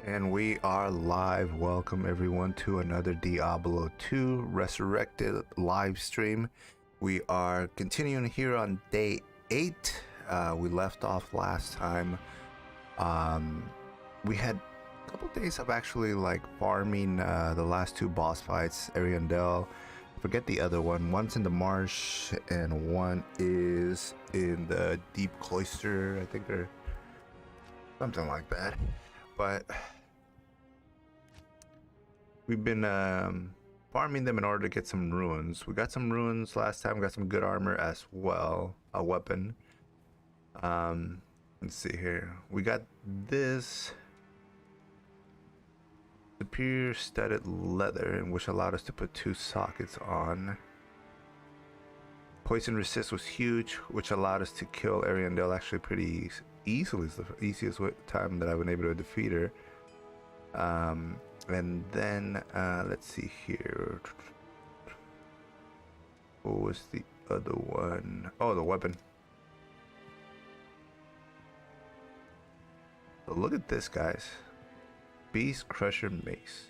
And we are live. Welcome everyone to another Diablo 2 Resurrected live stream. We are continuing here on day 8. We left off last time. We had a couple days of actually like farming the last two boss fights, Ariandel. Forget the other one. One's in the marsh and one is in the deep cloister, I think, or something like that. But we've been farming them in order to get some runes. We got some runes last time. We got some good armor as well, a weapon. Let's see here. We got this superior studded leather, which allowed us to put 2 sockets on. Poison resist was huge, which allowed us to kill Ariandel actually pretty easily. It's the easiest time that I've been able to defeat her. And then let's see here. What was the other one? Oh, the weapon. So look at this, guys. Beast Crusher Mace.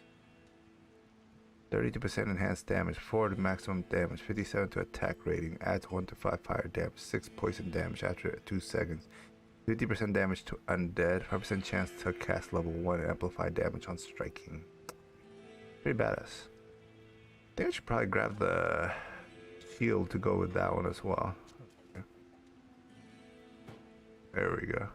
32% enhanced damage, 4 to maximum damage, 57 to attack rating, adds 1 to 5 fire damage, 6 poison damage after 2 seconds, 50% damage to undead, 5% chance to cast level 1 and amplify damage on striking. Pretty badass. I think I should probably grab the shield to go with that one as well. Okay. There we go.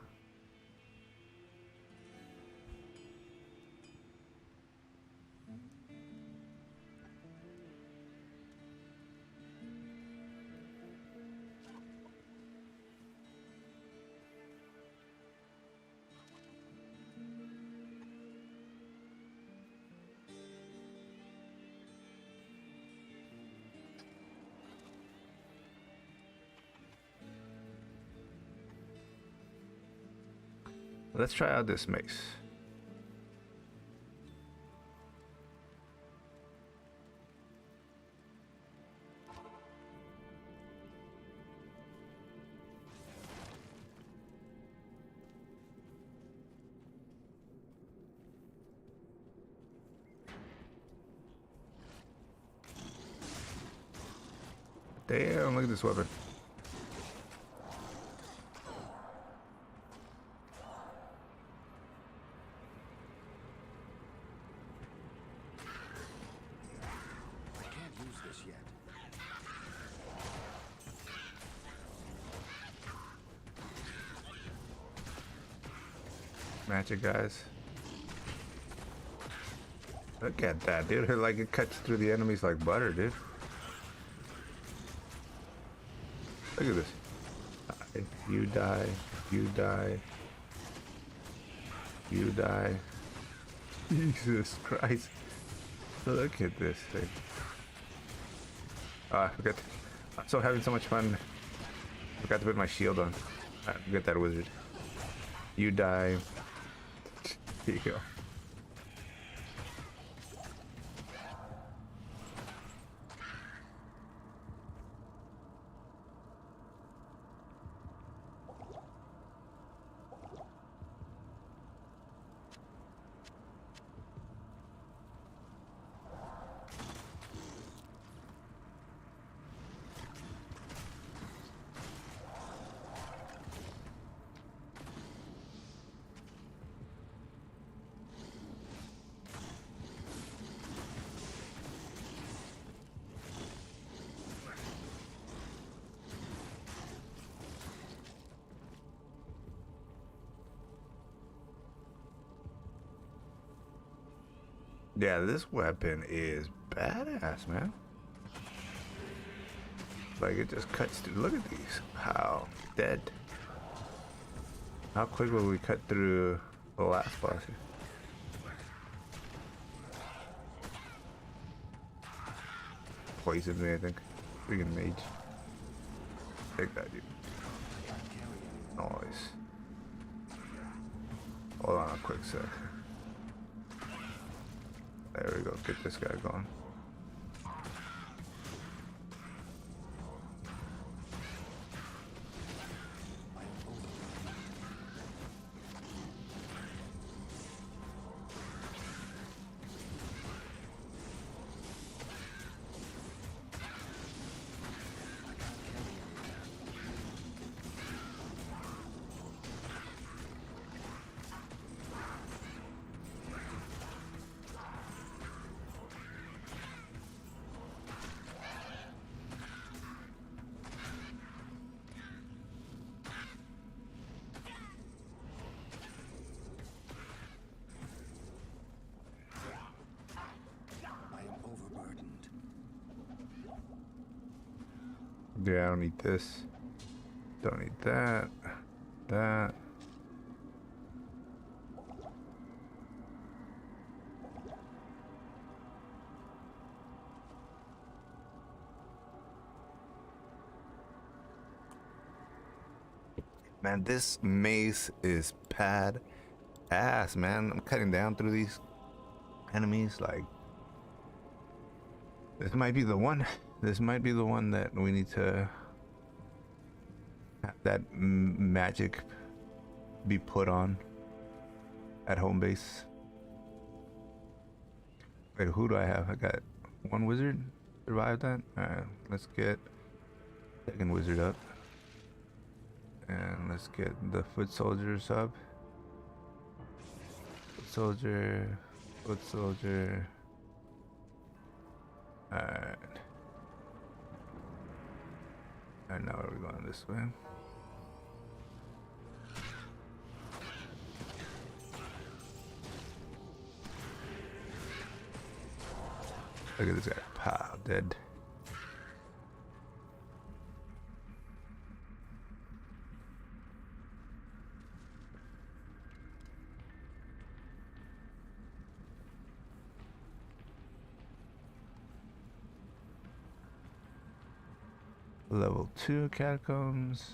Let's try out this mace. Damn, look at this weapon. Magic, guys. Look at that, dude. Like, it cuts through the enemies like butter, dude. Look at this. You die. You die. You die. Jesus Christ. Look at this thing. I forgot. I'm so having so much fun. Forgot to put my shield on. Forget that wizard. You die. Here you go. Yeah, this weapon is badass, man. Like, it just cuts through. Look at these. How dead. How quick will we cut through the last boss here? Poisoned me, I think. Freaking mage. Take that, dude. Nice. Hold on a quick sec. There we go, get this guy going. Yeah, I don't need this. Don't need that. That. Man, this mace is pad ass, man. I'm cutting down through these enemies. Like, this might be the one. This might be the one that we need to have that magic be put on at home base. Wait, who do I have? I got one wizard. Survive that? Alright, let's get second wizard up. And let's get the foot soldiers up. Foot soldier. Foot soldier. Alright. Alright, now are we going this way? Look at this guy. Pow, dead. Level 2 catacombs.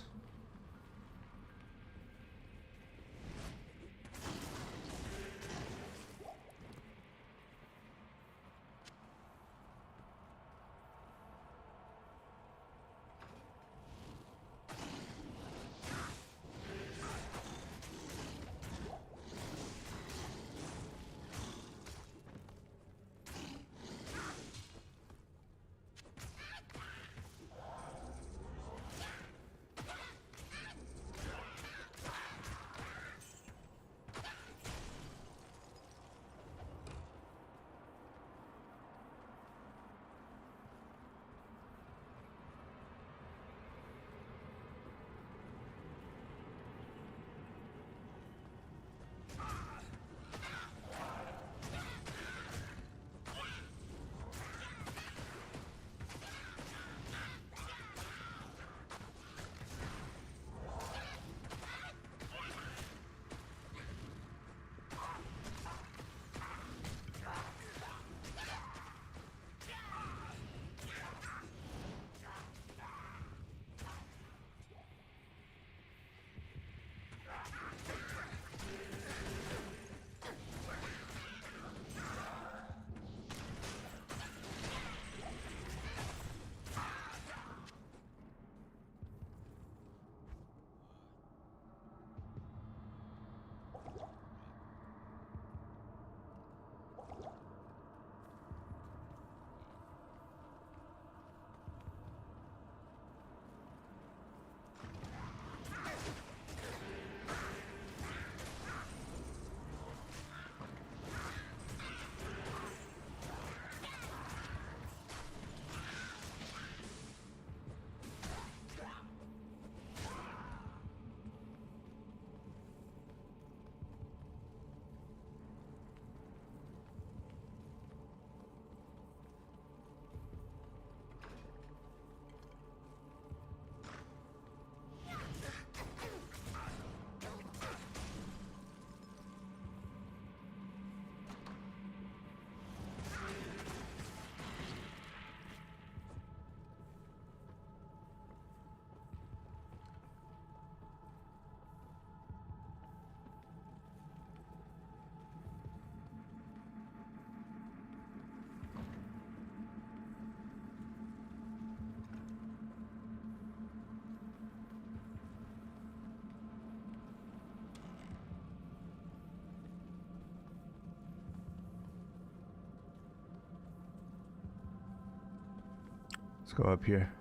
Let's go up here.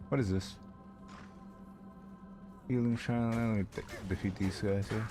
What is this? Healing shrine. Let me defeat these guys here.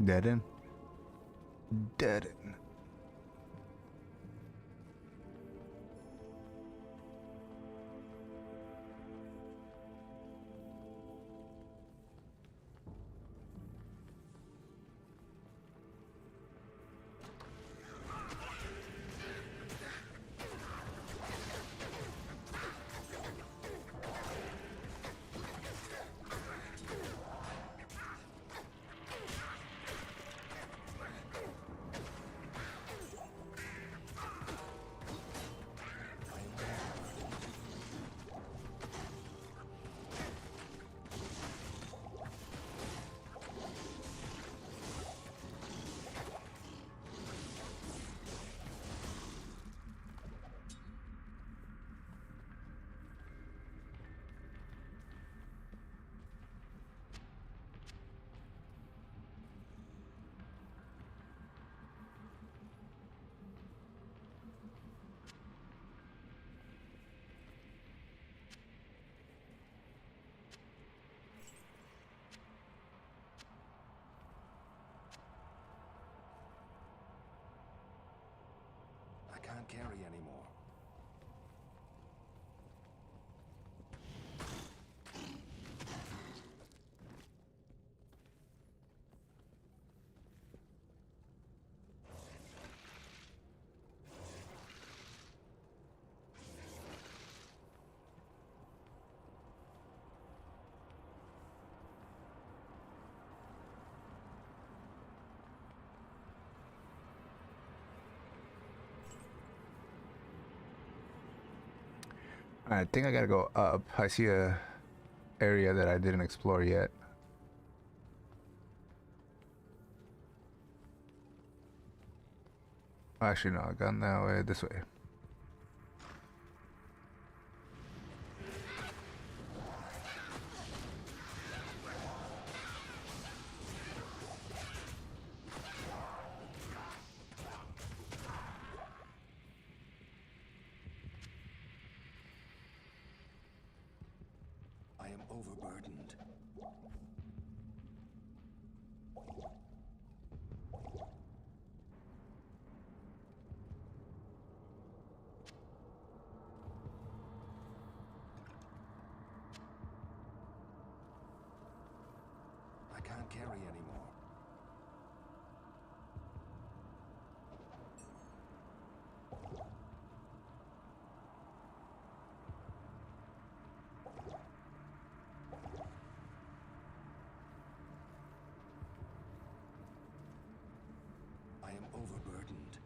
Dead end. Dead end. I can't carry anymore. I think I gotta go up. I see a area that I didn't explore yet. Actually, no, I gone that way. This way. I am overburdened. I can't carry anymore. I am overburdened.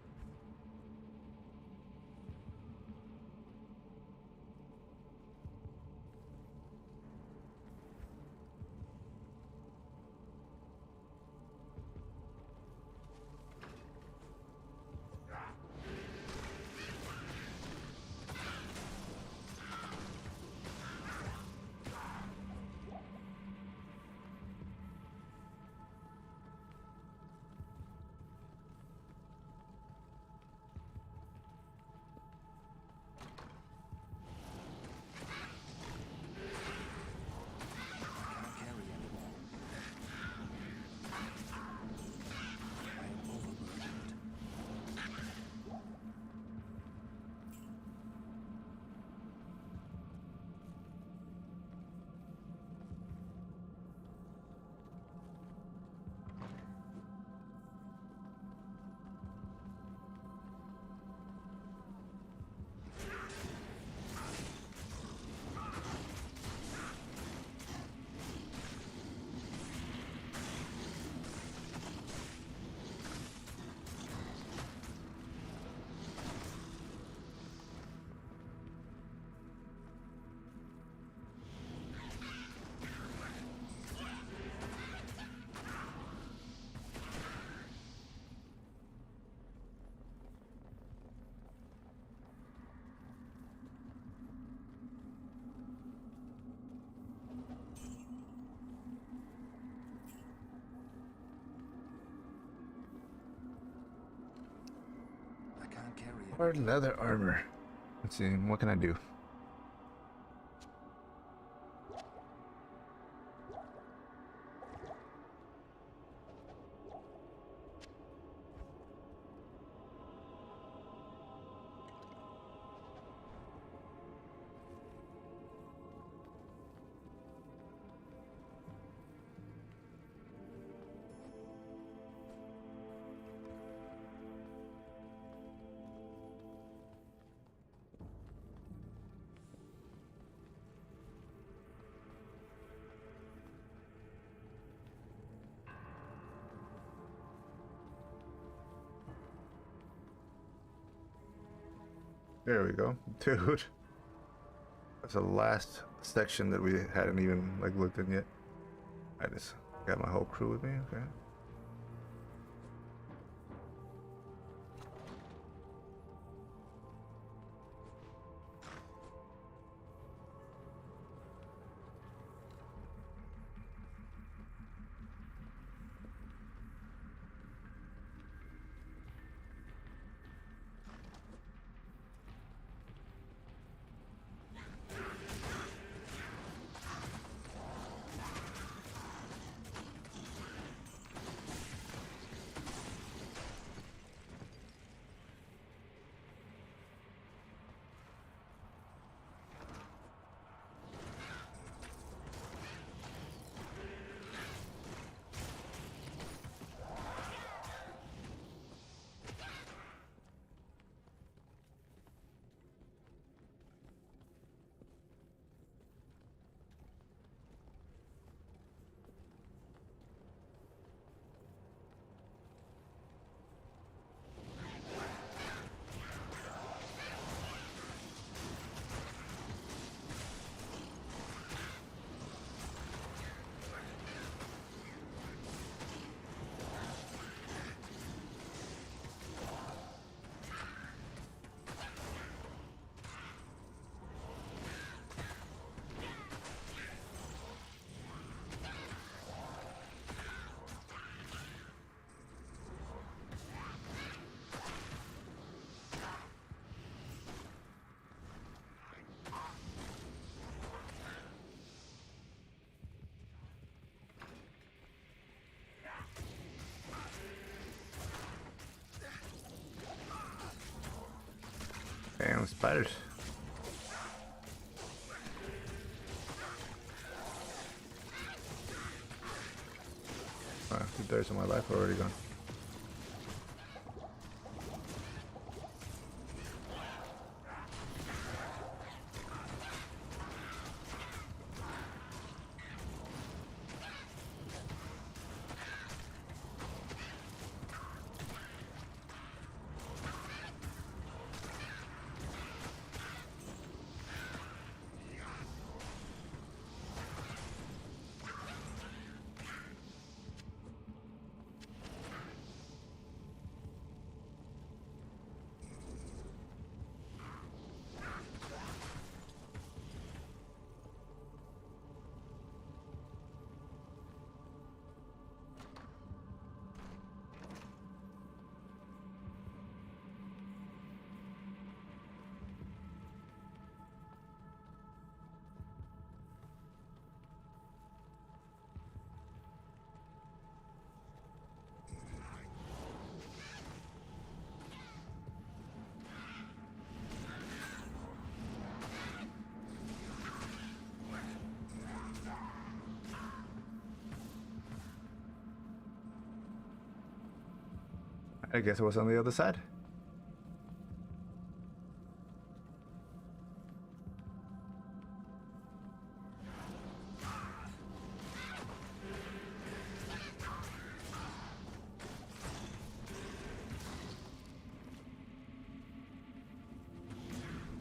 Carry it. Hard leather armor. Let's see, what can I do? There we go. Dude. That's the last section that we hadn't even like looked in yet. I just got my whole crew with me, okay. Damn, spiders. Wow, 2/3 of my life already gone. I guess it was on the other side.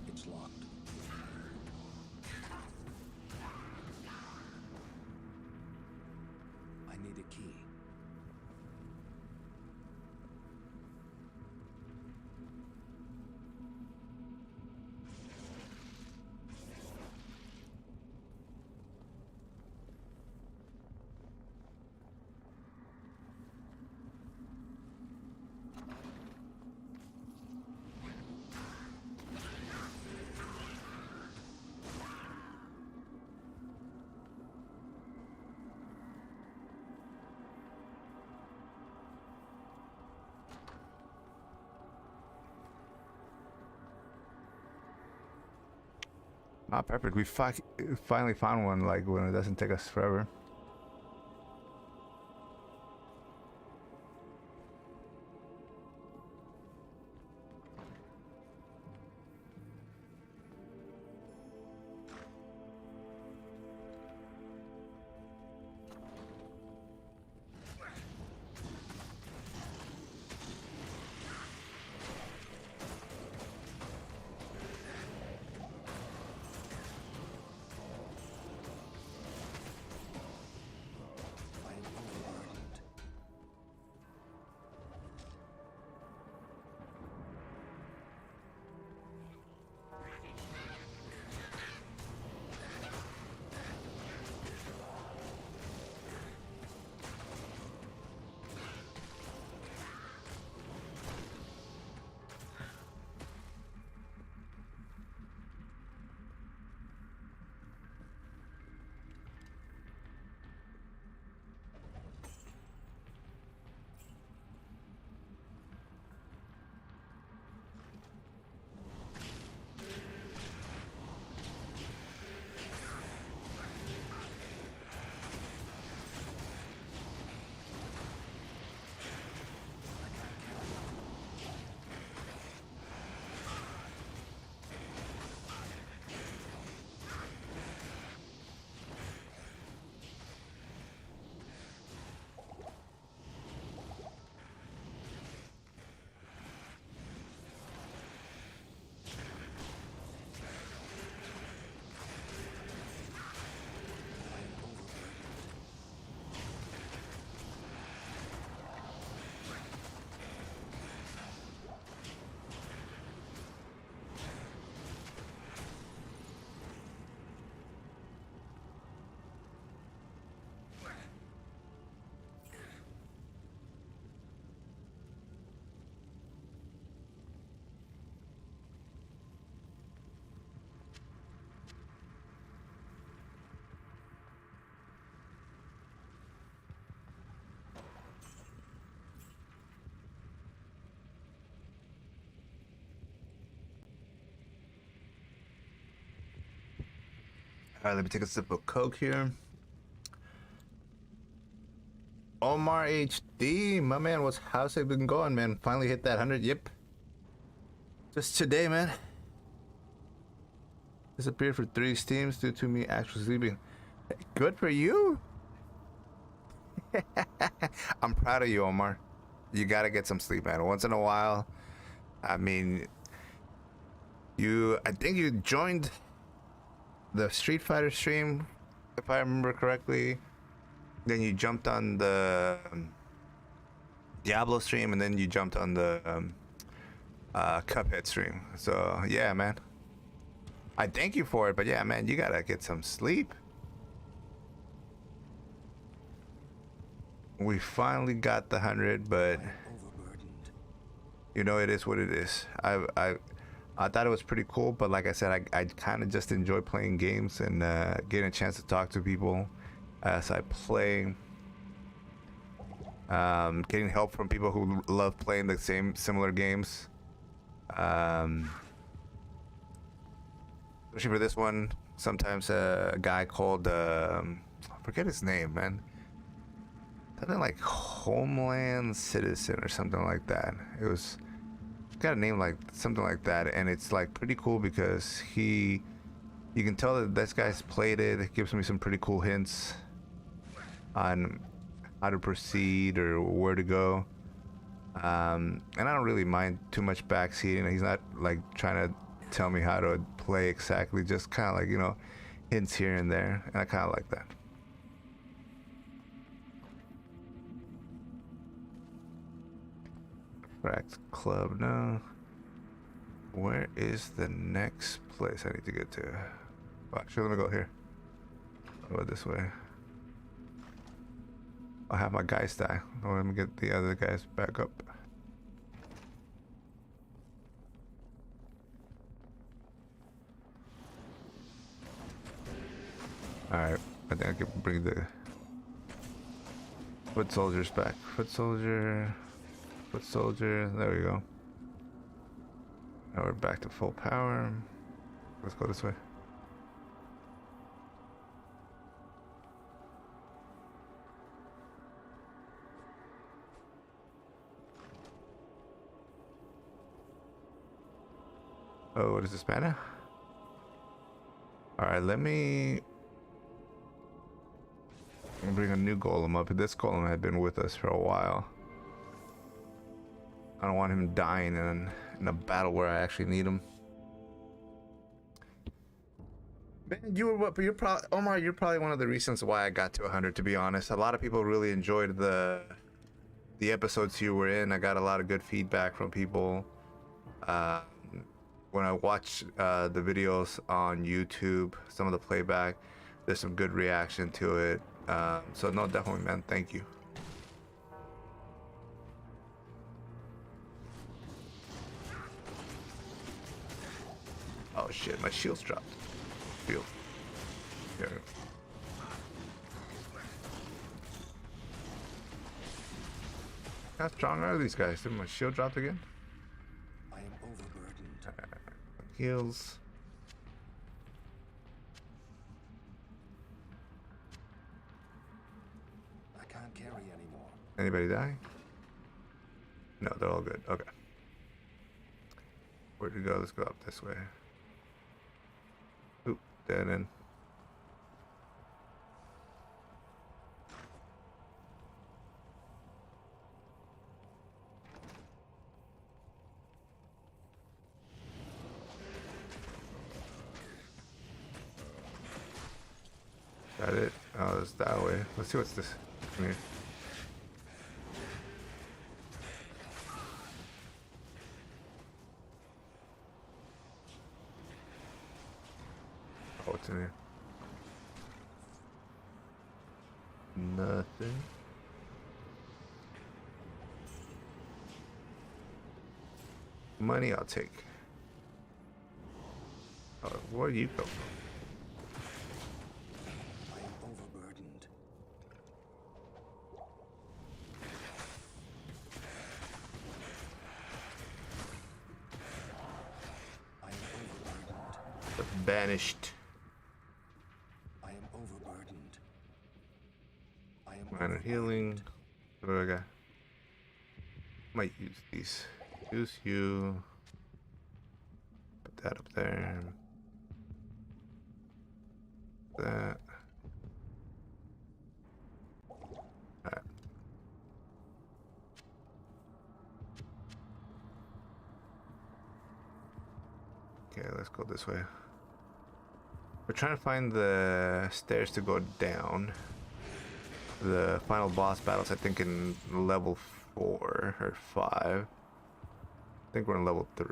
It's locked. I need a key. Ah, perfect. We finally found one, like, when it doesn't take us forever. All right, let me take a sip of Coke here. Omar HD, my man, how's it been going, man? Finally hit that 100. Yep. Just today, man. Disappeared for 3 steams due to me actually sleeping. Good for you. I'm proud of you, Omar. You gotta get some sleep, man. Once in a while. I mean, I think you joined the Street Fighter stream, if I remember correctly. Then you jumped on the Diablo stream, and then you jumped on the Cuphead stream. So yeah, man. I thank you for it, but yeah, man, you gotta get some sleep. We finally got the 100, but you know, it is what it is. I thought it was pretty cool, but like I said, I kind of just enjoy playing games and getting a chance to talk to people as I play. Getting help from people who love playing the similar games. Especially for this one, sometimes a guy called I forget his name, man. Something like Homeland Citizen or something like that. It's got a name like something like that, and it's like pretty cool because you can tell that this guy's played it. It gives me some pretty cool hints on how to proceed or where to go. And I don't really mind too much backseating. He's not like trying to tell me how to play exactly, just kind of like, you know, hints here and there, and I kind of like that. Cracked Club, no. Where is the next place I need to get to? Oh, actually, let me go here. I'll go this way. I'll have my guys die. Oh, let me get the other guys back up. Alright, I think I can bring the foot soldiers back. Foot soldier, there we go. Now we're back to full power. Let's go this way. Oh, what is this, mana? Alright, let me bring a new golem up. This golem had been with us for a while. I don't want him dying in a battle where I actually need him. Man, you're probably, Omar, you're probably one of the reasons why I got to 100, to be honest. A lot of people really enjoyed the episodes you were in. I got a lot of good feedback from people. When I watch the videos on YouTube, some of the playback, there's some good reaction to it. So no, definitely, man, thank you. Oh shit, my shield's dropped. Shield. Here. How strong are these guys? Did my shield dropped again? I am overburdened. Heals. I can't carry anymore. Anybody die? No, they're all good. Okay. Where'd we go? Let's go up this way. Oop, dead end. Got it? Oh, it's that way. Let's see what's this. Come here. Oh, what's in here? Nothing. Money I'll take. Oh, where do you go from? I am overburdened. I am overburdened. Banished. Minor healing. What do I got? Might use these. Use you. Put that up there. That. Alright. Okay, let's go this way. We're trying to find the stairs to go down. The final boss battles, I think, in level 4 or 5. I think we're in level 3.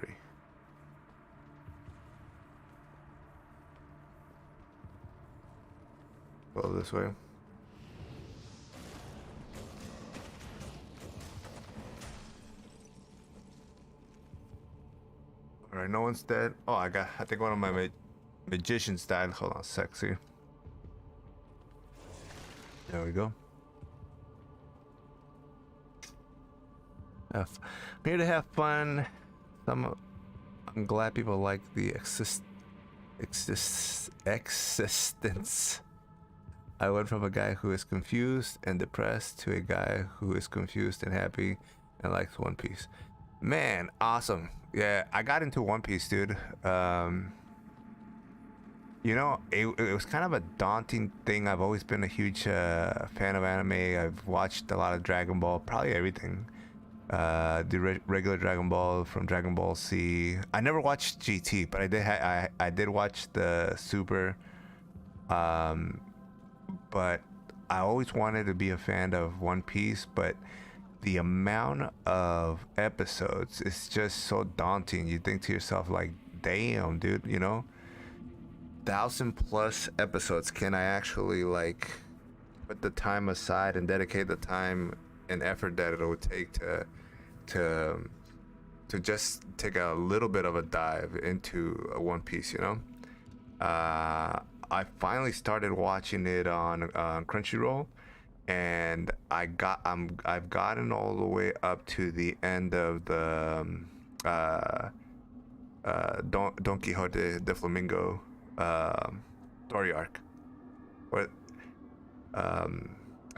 Go this way. Alright, no one's dead. Oh, I think one of my magicians died. Hold on a sec, see. There we go. I'm here to have fun. I'm glad people like the existence. I went from a guy who is confused and depressed to a guy who is confused and happy and likes One Piece. Man, awesome. Yeah, I got into One Piece, dude. You know, it was kind of a daunting thing. I've always been a huge fan of anime. I've watched a lot of Dragon Ball, probably everything. The regular Dragon Ball from Dragon Ball Z. I never watched GT, but I did watch the Super. But I always wanted to be a fan of One Piece, but the amount of episodes is just so daunting. You think to yourself like, damn, dude, you know, 1,000+ episodes. Can I actually like put the time aside and dedicate the time and effort that it would take to just take a little bit of a dive into a One Piece, you know? I finally started watching it on Crunchyroll, and I've gotten all the way up to the end of the Don Quixote de Flamingo story arc. But I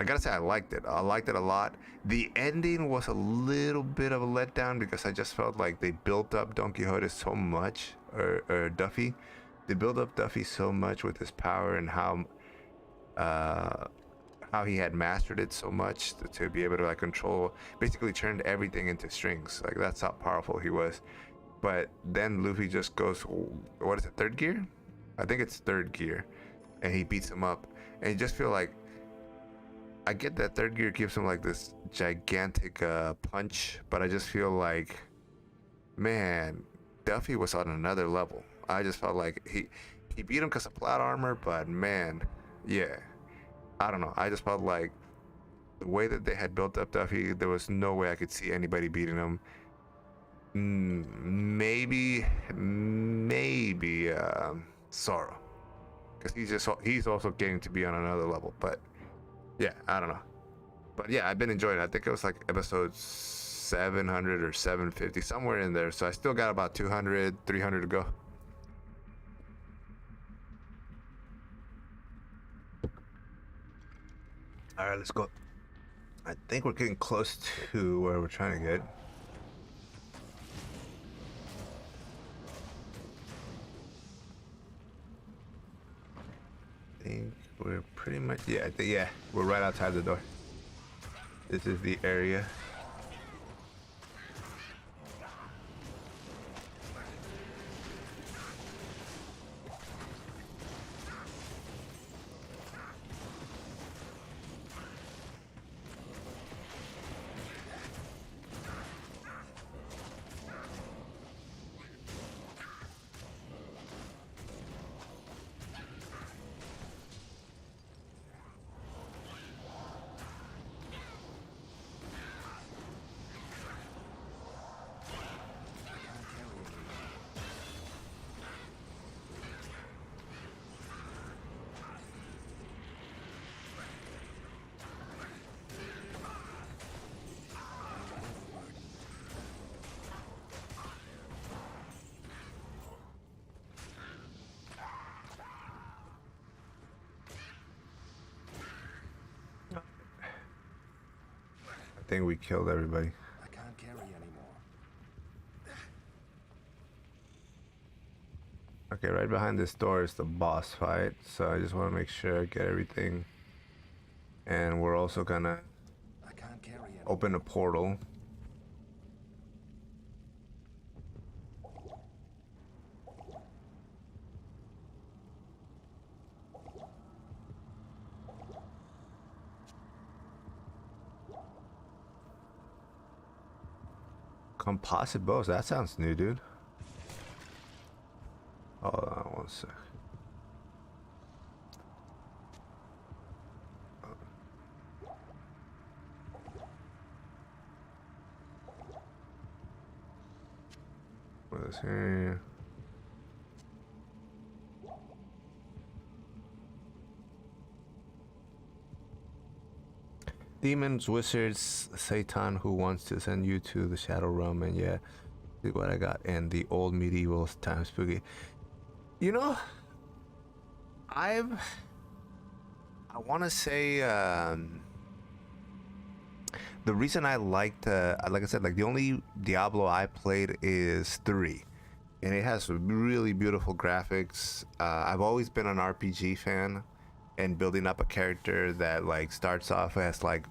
gotta say, I liked it. I liked it a lot. The ending was a little bit of a letdown because I just felt like they built up Don Quixote so much, or Duffy. They built up Duffy so much with his power and how he had mastered it so much to be able to like control, basically turned everything into strings. Like that's how powerful he was. But then Luffy just goes, what is it, third gear? I think it's third gear, and he beats him up. And you just feel like, I get that third gear gives him like this gigantic punch, but I just feel like, man, Duffy was on another level. I just felt like he beat him because of plot armor, but man, yeah, I don't know. I just felt like the way that they had built up Duffy, there was no way I could see anybody beating him. Maybe Zoro, because he's also getting to be on another level. But yeah, I don't know. But yeah, I've been enjoying it. I think it was like episode 700 or 750, somewhere in there. So I still got about 200, 300 to go. All right, let's go. I think we're getting close to where we're trying to get. I think we're pretty much, yeah, we're right outside the door. This is the area. think we killed everybody. I can't carry anymore. Okay, right behind this door is the boss fight, so I just want to make sure I get everything. And we're also gonna I can't carry anymore. open a portal. Composite bows, that sounds new, dude. Hold on one sec. What is here? Demons, wizards, Satan who wants to send you to the Shadow Realm, and yeah, see what I got in the old medieval time spooky. You know, I want to say the reason I liked, like I said, like the only Diablo I played is 3, and it has really beautiful graphics. I've always been an RPG fan, and building up a character that like starts off as like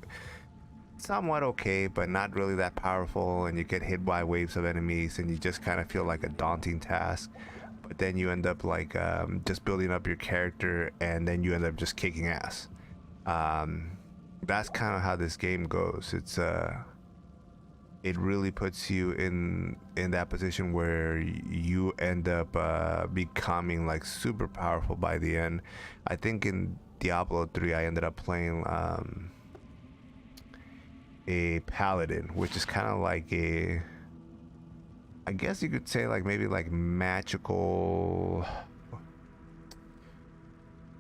somewhat okay, but not really that powerful, and you get hit by waves of enemies, and you just kind of feel like a daunting task. But then you end up like just building up your character, and then you end up just kicking ass. That's kind of how this game goes. It really puts you in that position where you end up becoming like super powerful by the end. I think in Diablo 3 I ended up playing a paladin, which is kind of like a, I guess you could say like maybe like magical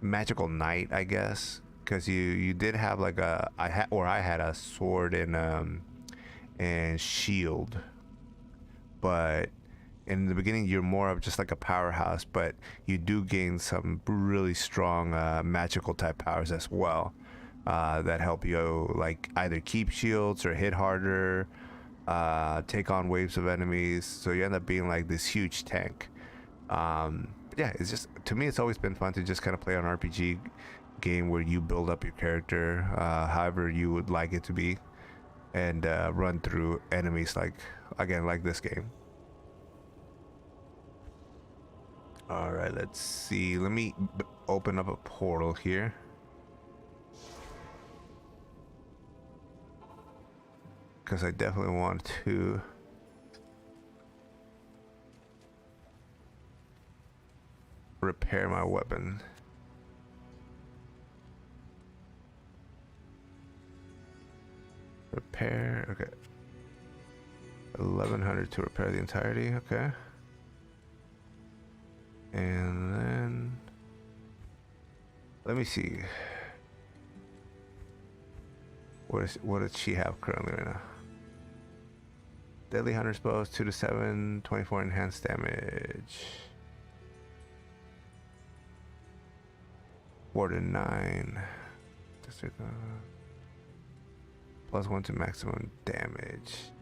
knight, I guess, because you did have like I had a sword and shield, but in the beginning you're more of just like a powerhouse, but you do gain some really strong magical type powers as well, that help you like either keep shields or hit harder, take on waves of enemies, so you end up being like this huge tank. Yeah, it's just, to me it's always been fun to just kind of play an RPG game where you build up your character however you would like it to be, and run through enemies like, again, like this game. All right, let's see, let me open up a portal here. Because I definitely want to repair my weapon. Repair, okay. 1100 to repair the entirety, okay. And then let me see. What does she have currently right now? Deadly Hunter's Bows, 2 to 7, 24 enhanced damage. 4 to 9. Plus 1 to maximum damage.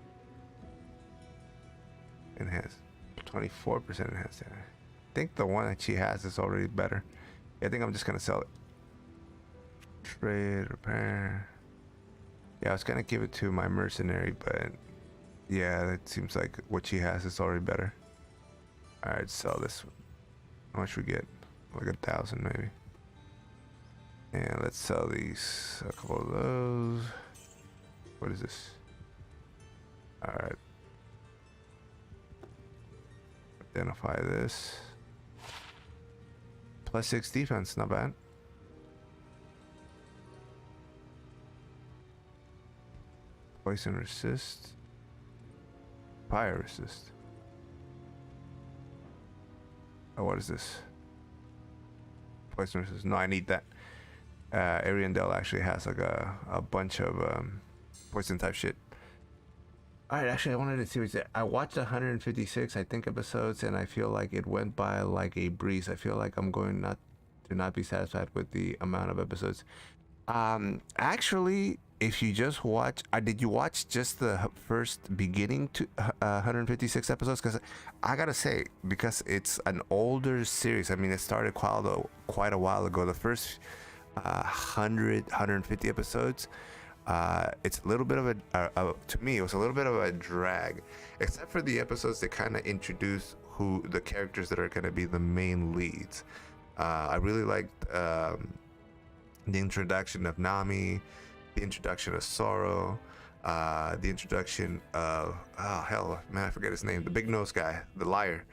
Enhanced. 24% enhanced damage. I think the one that she has is already better. Yeah, I think I'm just gonna sell it. Trade, repair. Yeah, I was gonna give it to my mercenary, but yeah, it seems like what she has is already better. Alright, sell this one. How much we get? Like 1,000 maybe. And let's sell these. A couple of those. What is this? Alright. Identify this. Plus 6 defense, not bad. Poison resist. Fire resist. Oh, what is this? Poison resist. No, I need that. Ariandel actually has like a bunch of poison type shit. Alright, actually I wanted to see what you said. I watched 156, I think, episodes, and I feel like it went by like a breeze. I feel like I'm going not be satisfied with the amount of episodes. Actually, if you just watch, did you watch just the first beginning to 156 episodes? Because I gotta say, because it's an older series. I mean, it started quite a while ago. The first 150 episodes, it's a little bit of to me, it was a little bit of a drag, except for the episodes that kind of introduce who the characters that are going to be the main leads. I really liked the introduction of Nami, the introduction of Sorrow, the introduction of, oh hell, man, I forget his name, the big nose guy, the liar.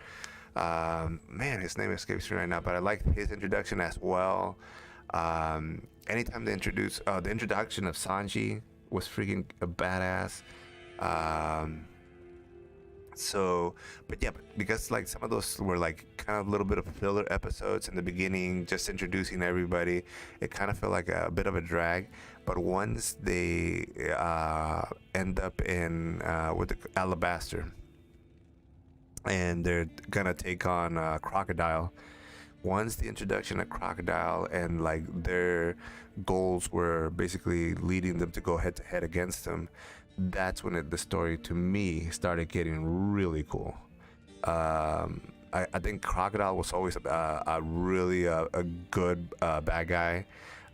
Man, his name escapes me right now, but I liked his introduction as well. Anytime they introduce, the introduction of Sanji was freaking a badass. So, but yeah, because like some of those were like kind of a little bit of filler episodes in the beginning, just introducing everybody, it kind of felt like a bit of a drag. But once they end up in with the Alabaster, and they're gonna take on Crocodile. Once the introduction of Crocodile and like their goals were basically leading them to go head to head against him, that's when the story to me started getting really cool. I think Crocodile was always a really a good bad guy.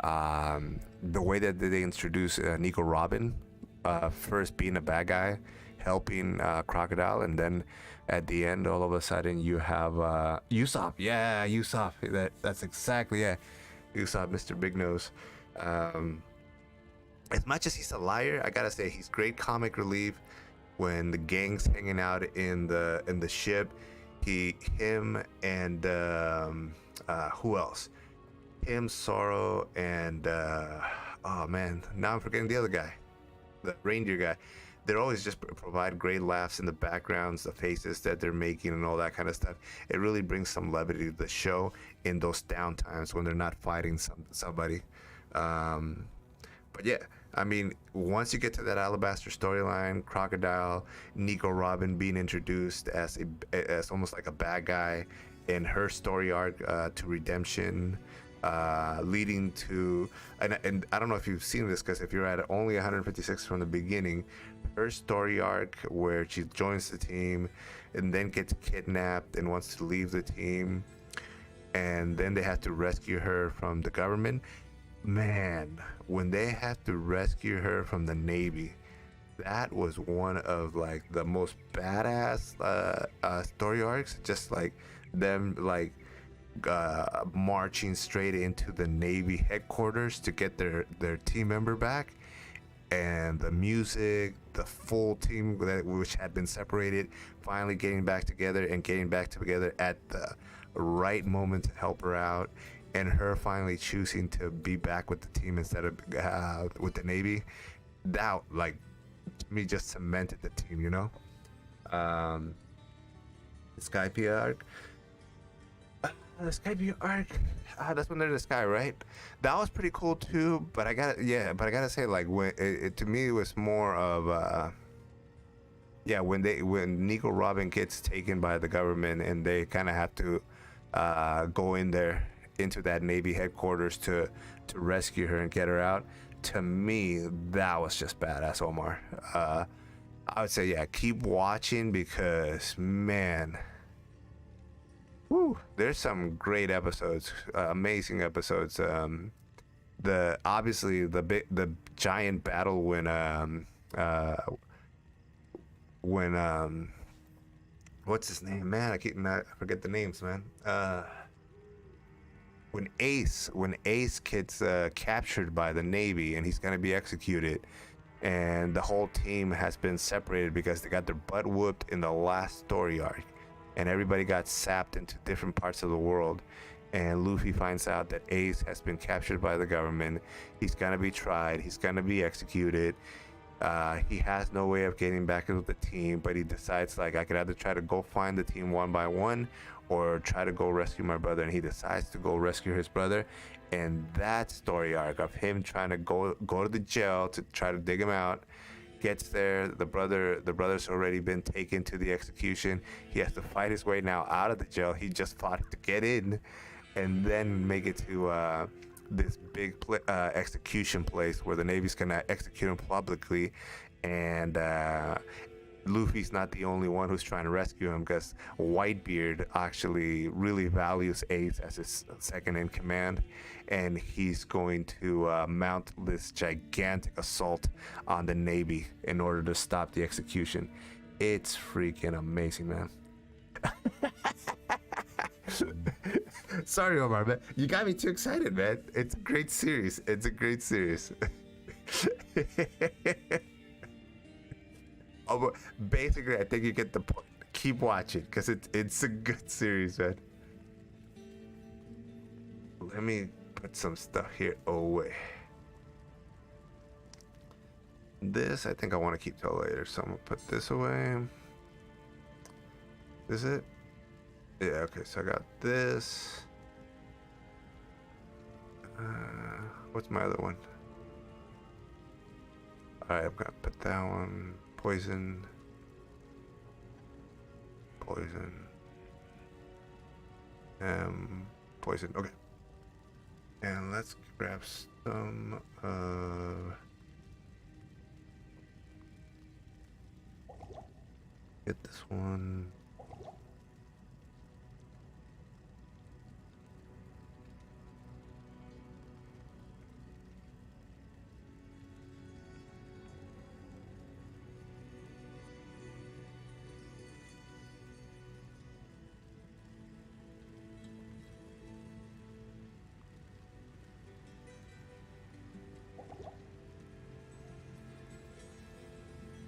The way that they introduced Nico Robin, first being a bad guy, helping Crocodile, and then at the end, all of a sudden, you have Usopp. Yeah, Usopp. That's exactly, yeah. Usopp, Mr. Big Nose. As much as he's a liar, I gotta say he's great comic relief. When the gang's hanging out in the ship, him and who else? Him, Sorrow, and oh man, now I'm forgetting the other guy, the reindeer guy. They're always just provide great laughs in the backgrounds, the faces that they're making, and all that kind of stuff. It really brings some levity to the show in those downtimes when they're not fighting somebody. But yeah, I mean, once you get to that Alabaster storyline, Crocodile, Nico Robin being introduced as almost like a bad guy in her story arc to redemption, leading to, and I don't know if you've seen this, because if you're at only 156 from the beginning, her story arc where she joins the team and then gets kidnapped and wants to leave the team, and then they have to rescue her from the government. Man, when they have to rescue her from the Navy, that was one of like the most badass story arcs. Just like them like marching straight into the Navy headquarters to get their team member back, and the music, the full team which had been separated, finally getting back together at the right moment to help her out, and her finally choosing to be back with the team instead of with the Navy. That, like, to me, just cemented the team, you know. The Skypiea arc. The Skypiea arc. That's when they're in the sky, right? That was pretty cool too. But I gotta say, like, when to me, it was more of when Nico Robin gets taken by the government and they kind of have to go into that Navy headquarters to rescue her and get her out. To me, that was just badass, Omar. I would say, yeah, keep watching, because man, there's some great episodes, amazing episodes. The giant battle when what's his name, man? I forget the names, man. When Ace gets captured by the Navy and he's gonna be executed, and the whole team has been separated because they got their butt whooped in the last story arc, and everybody got sapped into different parts of the world, and Luffy finds out that Ace has been captured by the government. He's gonna be tried, he's gonna be executed. He has no way of getting back into the team, but he decides, like, I could either try to go find the team one by one or try to go rescue my brother, and he decides to go rescue his brother. And that story arc of him trying to go to the jail to try to dig him out, gets there, the brother's already been taken to the execution. He has to fight his way now out of the jail he just fought to get in, and then make it to this big execution place where the Navy's gonna execute him publicly, and Luffy's not the only one who's trying to rescue him, because Whitebeard actually really values Ace as his second in command, and he's going to mount this gigantic assault on the Navy in order to stop the execution. It's freaking amazing, man. Sorry, Omar, man. You got me too excited, man. It's a great series. It's a great series. Oh, basically, I think you get the point. Keep watching, because it's a good series, man. Let me put some stuff here away. This, I think I want to keep till later, so I'm going to put this away. Is it? Yeah, okay, so I got this. What's my other one? Alright, I'm going to put that one. Poison. Poison. Poison, okay. And let's grab some get this one.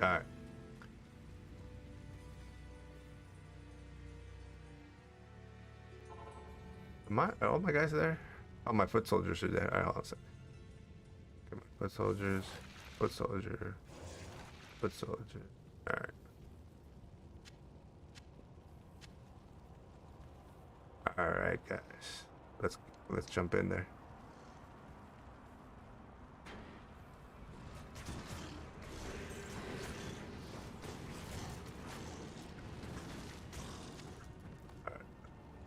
All right. Are all my guys there? Oh, my foot soldiers are there. All right, hold on a sec. Okay, my foot soldiers, foot soldier, foot soldier. All right. All right, guys. Let's jump in there.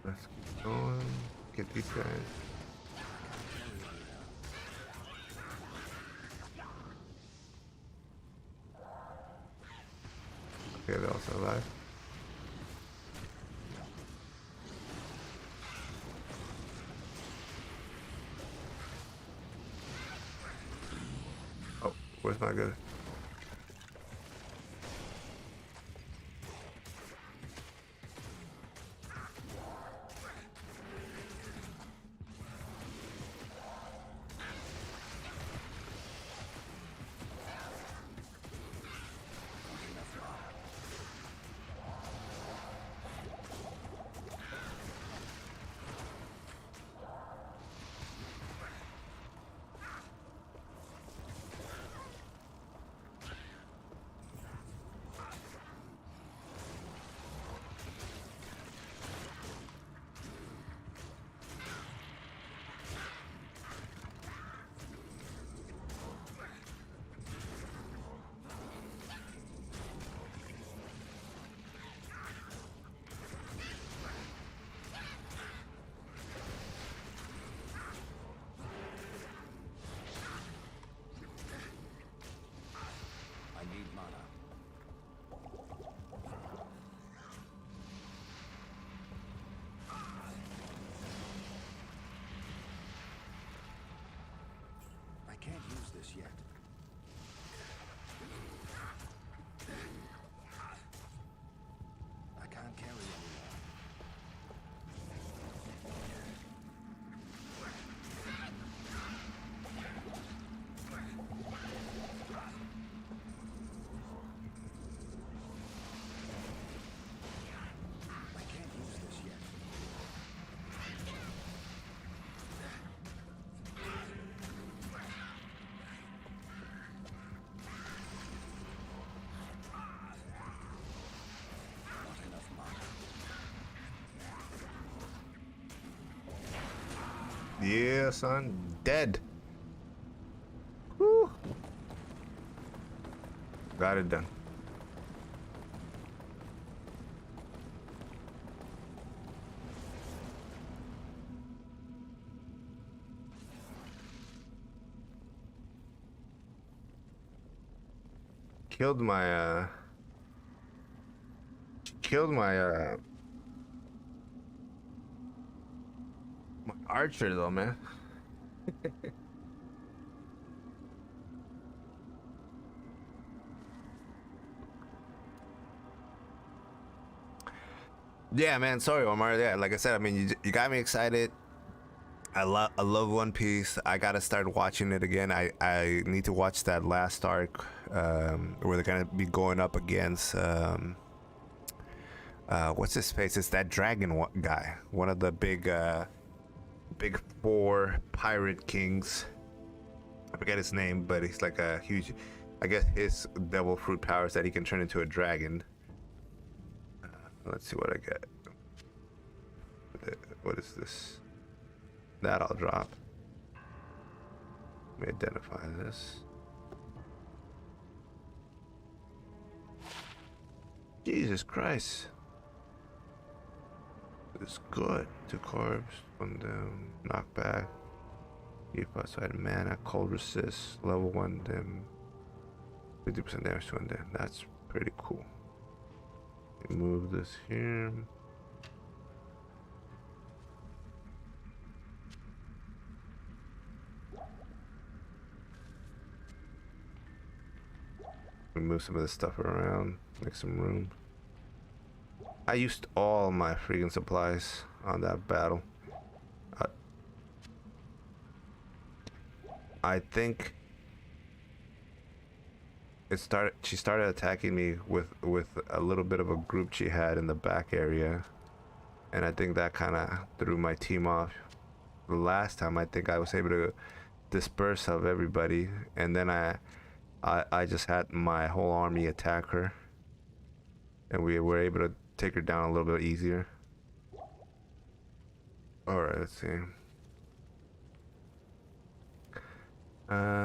Let's keep going. Get these guys. Okay, they're also alive. Oh, where's my good? Can't use this yet. I can't carry anymore. I can't use this yet. Yeah, son, dead. Whew. Got it done. killed my killed my archer though, man. Yeah, man. Sorry, Omar. Yeah, like I said, I mean, you got me excited. I love One Piece. I gotta start watching it again. I need to watch that last arc where they're gonna be going up against what's his face? It's that dragon guy, one of the big four pirate kings. I forget his name, but he's like a huge. I guess his devil fruit powers that he can turn into a dragon. Let's see what I get. What is this? That I'll drop. Let me identify this. Jesus Christ. It's good. 2 carbs, 1 down, knockback. Keep outside mana, cold resist, level 1 dim. 50% damage to 1 dim. That's pretty cool. Move this here. Move some of this stuff around, make some room. I used all my freaking supplies on that battle. I think she started attacking me with a little bit of a group she had in the back area, and I think that kind of threw my team off. The last time I think I was able to disperse of everybody, and then I just had my whole army attack her, and we were able to take her down a little bit easier. Alright, let's see.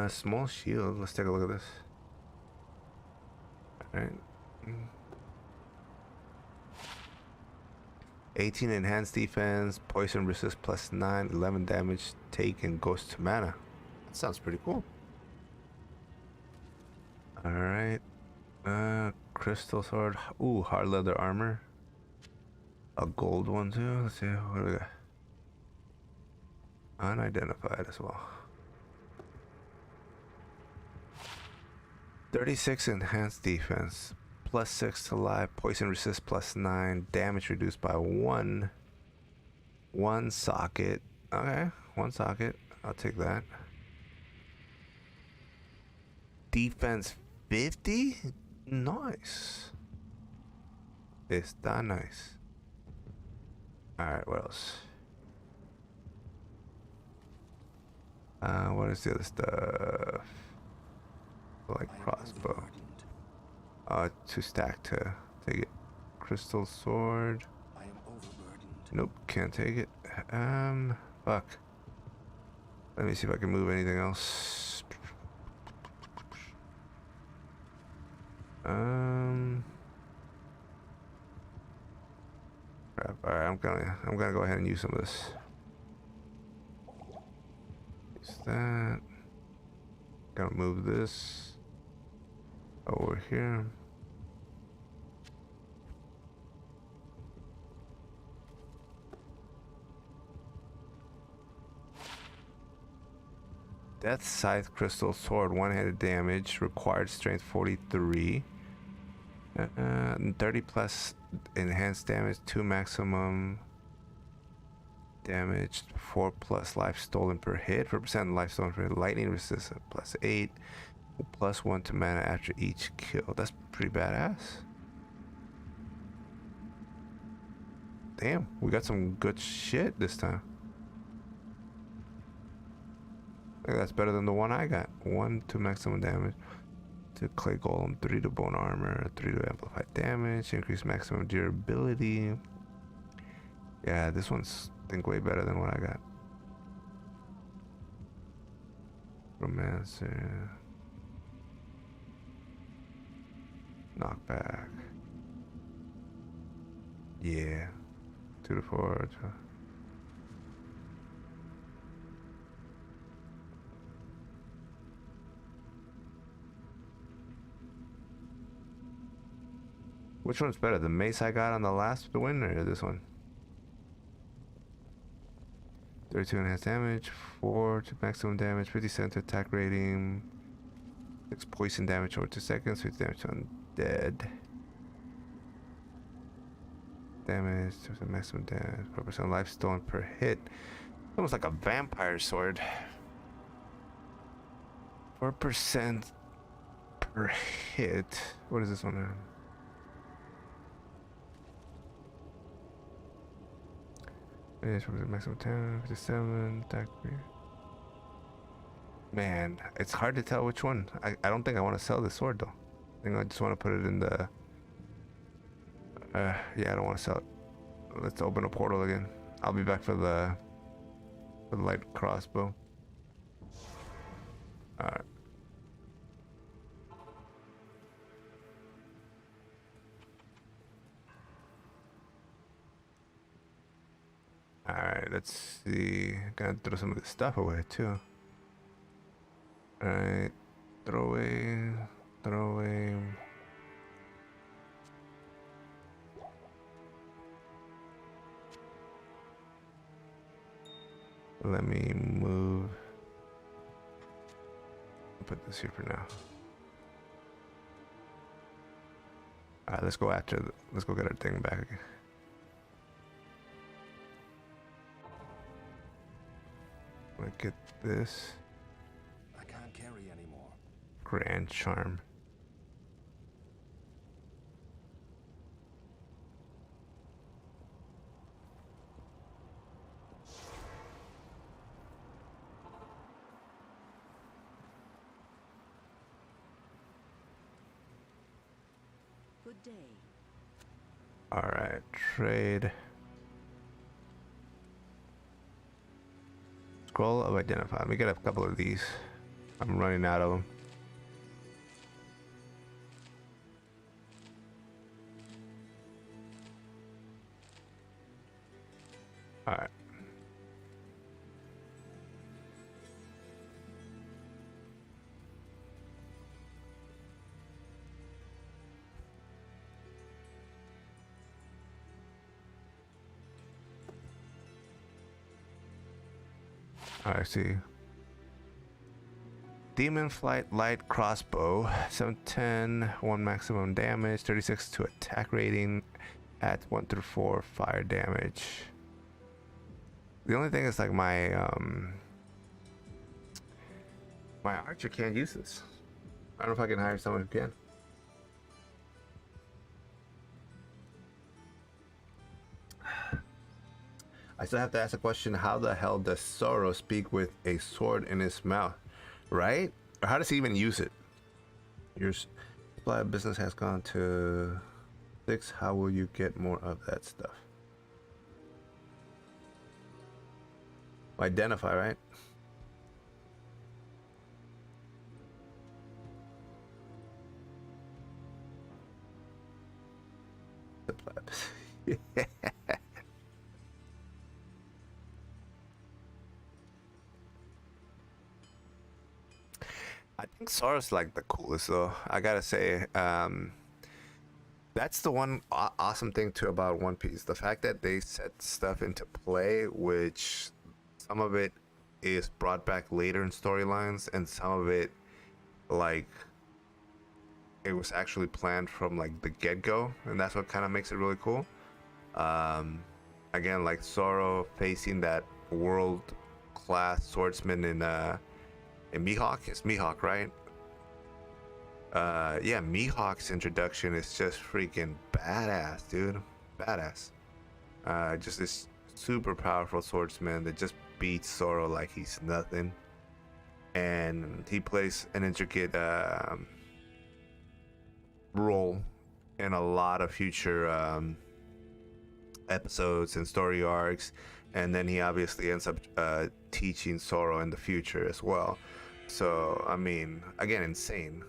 Small shield. Let's take a look at this. Alright. 18 enhanced defense, poison resist +9, 11 damage taken, ghost to mana. That sounds pretty cool. Alright. Crystal sword. Ooh, hard leather armor. A gold one too. Let's see, what do we got? Unidentified as well. 36 enhanced defense, +6 to life, poison resist +9, damage reduced by 1. 1 socket. Okay, 1 socket. I'll take that. Defense 50? Nice. Está nice. Alright, what else? What is the other stuff? Like crossbow. 2 stack to take it. Crystal sword. I am overburdened. Nope, can't take it. Fuck. Let me see if I can move anything else. Crap. Alright, I'm gonna go ahead and use some of this. Use that. Gonna move this over here. Death Scythe Crystal Sword, 1-handed damage, required strength 43. 30 plus enhanced damage, 2 maximum damage, 4 plus life stolen per hit, 4% life stolen per hit, lightning resistance +8, +1 to mana after each kill. That's pretty badass. Damn, we got some good shit this time. I think that's better than the one I got. 1 to maximum damage, to clay golem, 3 to bone armor, 3 to amplified damage, increase maximum durability. Yeah, this one's I think way better than what I got. Romancer. Knockback. Yeah. 2 to 4. Which one's better, the mace I got on the last win or this one? 32 enhanced damage, 4 to maximum damage, 50% to attack rating, 6 poison damage over 2 seconds, 50 damage to undead. Damage to maximum damage, 4% life stolen per hit. Almost like a vampire sword. 4% per hit. What is this one? Maximum 10, 57, attack. Man, it's hard to tell which one. I don't think I want to sell this sword though. I think I just want to put it in the... yeah, I don't want to sell it. Let's open a portal again. I'll be back for the light crossbow. Alright. Alright, let's see. Gotta throw some of this stuff away too. Alright, throw away, throw away. Let me move. I'll put this here for now. Alright, let's go let's go get our thing back again. Let's get this. I can't carry anymore. Grand Charm. Good day. All right, trade. Scroll of Identify. Let me get a couple of these. I'm running out of them. All right. I see. Demon Flight Light Crossbow, 710, 1 maximum damage, 36 to attack rating, at 1 through 4 fire damage. The only thing is like my archer can't use this. I don't know if I can hire someone who can. I still have to ask the question, how the hell does Sorrow speak with a sword in his mouth? Right? Or how does he even use it? Your supply of business has gone to 6. How will you get more of that stuff? Identify, right? Supply of business. Yeah. I think Sora's like the coolest though. I gotta say, that's the one awesome thing too about One Piece. The fact that they set stuff into play, which some of it is brought back later in storylines, and some of it, like, it was actually planned from like the get-go, and that's what kind of makes it really cool. Again, like Zoro facing that world-class swordsman in Mihawk. It's Mihawk, right? Yeah, Mihawk's introduction is just freaking badass, dude. Badass. Just this super powerful swordsman that just beats Zoro like he's nothing. And he plays an intricate role in a lot of future episodes and story arcs. And then he obviously ends up teaching Zoro in the future as well. So I mean, again, insane.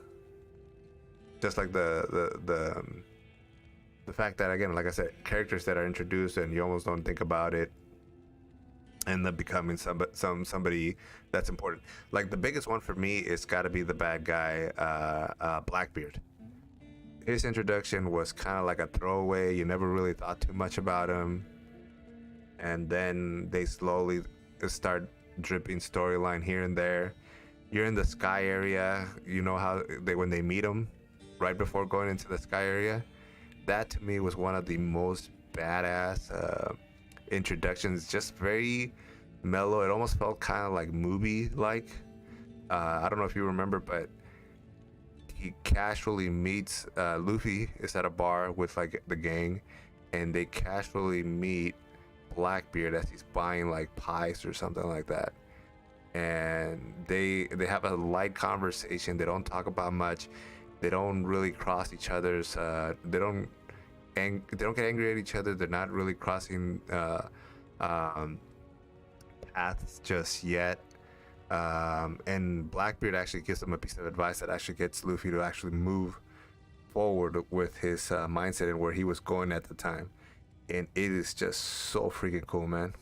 Just like the fact that, again, like I said, characters that are introduced and you almost don't think about it end up becoming somebody that's important. Like the biggest one for me is got to be the bad guy, Blackbeard. his introduction was kind of like a throwaway. You never really thought too much about him, and then they slowly start dripping storyline here and there. You're in the sky area. You know how when they meet him right before going into the sky area. That to me was one of the most badass introductions. Just very mellow. It almost felt kind of like movie like. I don't know if you remember, but he casually meets Luffy is at a bar with like the gang, and they casually meet Blackbeard as he's buying like pies or something like that, and they have a light conversation. They don't talk about much. They don't really cross each other's they don't get angry at each other. They're not really crossing paths just yet. And Blackbeard actually gives him a piece of advice that actually gets Luffy to actually move forward with his mindset and where he was going at the time. And it is just so freaking cool, man.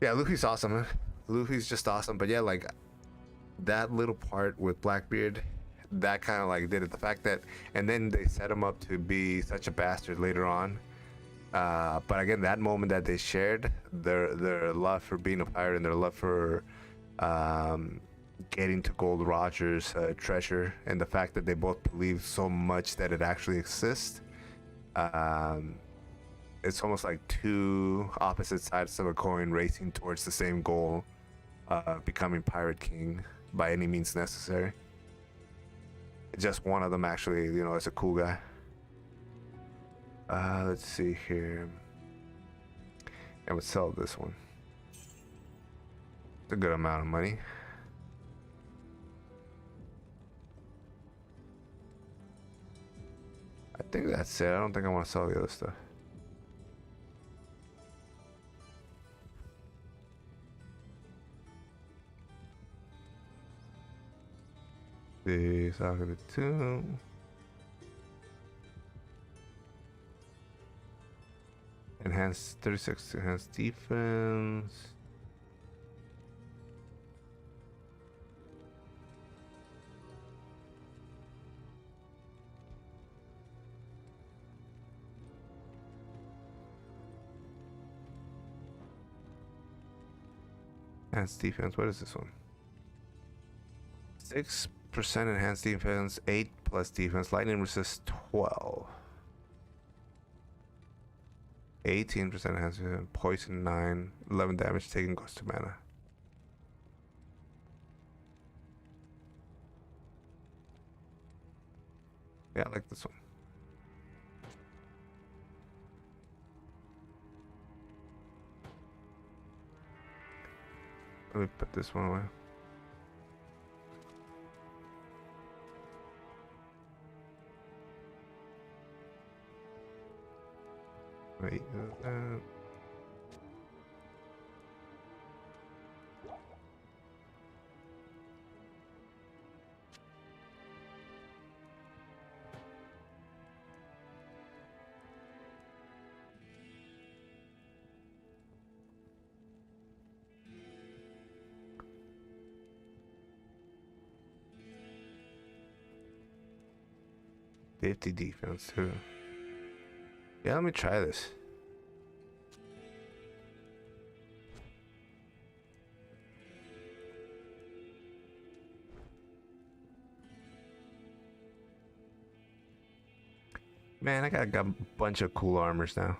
Yeah, Luffy's awesome, man. Luffy's just awesome. But yeah, like that little part with Blackbeard, that kind of like did it. The fact that, and then they set him up to be such a bastard later on. But again, that moment that they shared, their love for being a pirate and their love for getting to Gold Roger's treasure, and the fact that they both believe so much that it actually exists. It's almost like two opposite sides of a coin racing towards the same goal, becoming Pirate King by any means necessary. Just one of them actually, is a cool guy. Let's see here. I would sell this one. It's a good amount of money. I think that's it. I don't think I want to sell the other stuff. The Saga 2. Enhanced 36 enhanced defense. Enhanced defense. What is this one? 6% enhanced defense, 8 plus defense. Lightning resist 12. 18% enhanced defense, poison 9. 11 damage taken goes to mana. Yeah, I like this one. Let me put this one away. Wait, 50 defense too. Yeah, let me try this. Man, I got a bunch of cool armors now.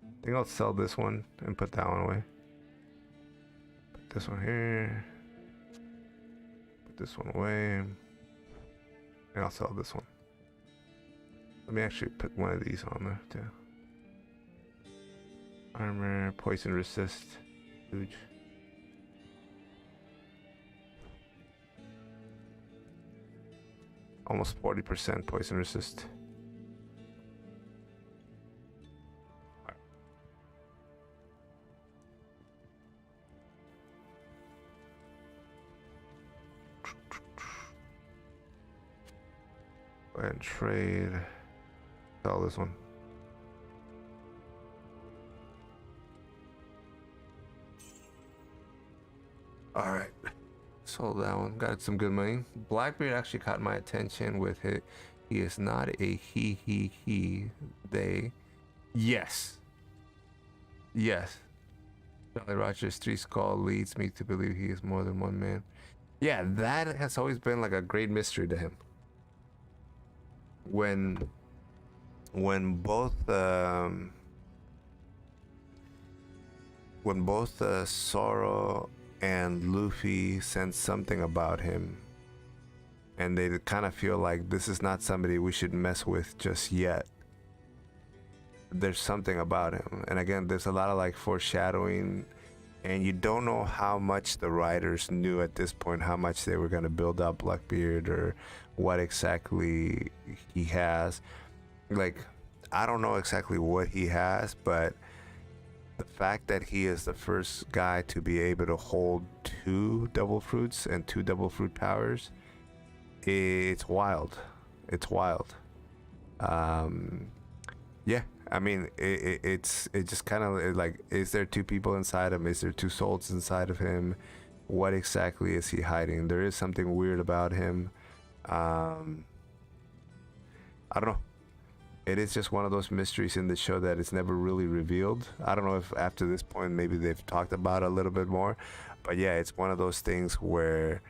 I think I'll sell this one and put that one away. Put this one here. Put this one away. And I'll sell this one. Let me actually put one of these on there too. Armor, poison resist, huge. Almost 40% poison resist. Go ahead and trade. Sell this one. All right. Sold that one. Got some good money. Blackbeard actually caught my attention with it. He is not a he. They. Yes. Yes. Jolly Roger's 3 skull leads me to believe he is more than one man. Yeah, that has always been like a great mystery to him. When both Zoro and Luffy sense something about him, and they kind of feel like this is not somebody we should mess with just yet. There's something about him, and again, there's a lot of like foreshadowing, and you don't know how much the writers knew at this point, how much they were going to build up Blackbeard or what exactly he has. Like, I don't know exactly what he has, but the fact that he is the first guy to be able to hold 2 devil fruits and 2 devil fruit powers, it's wild. It's wild. Yeah, I mean, it just kind of like, is there 2 people inside him? Is there 2 souls inside of him? What exactly is he hiding? There is something weird about him. I don't know. It is just one of those mysteries in the show that it's never really revealed. I don't know if after this point maybe they've talked about it a little bit more, but yeah, it's one of those things where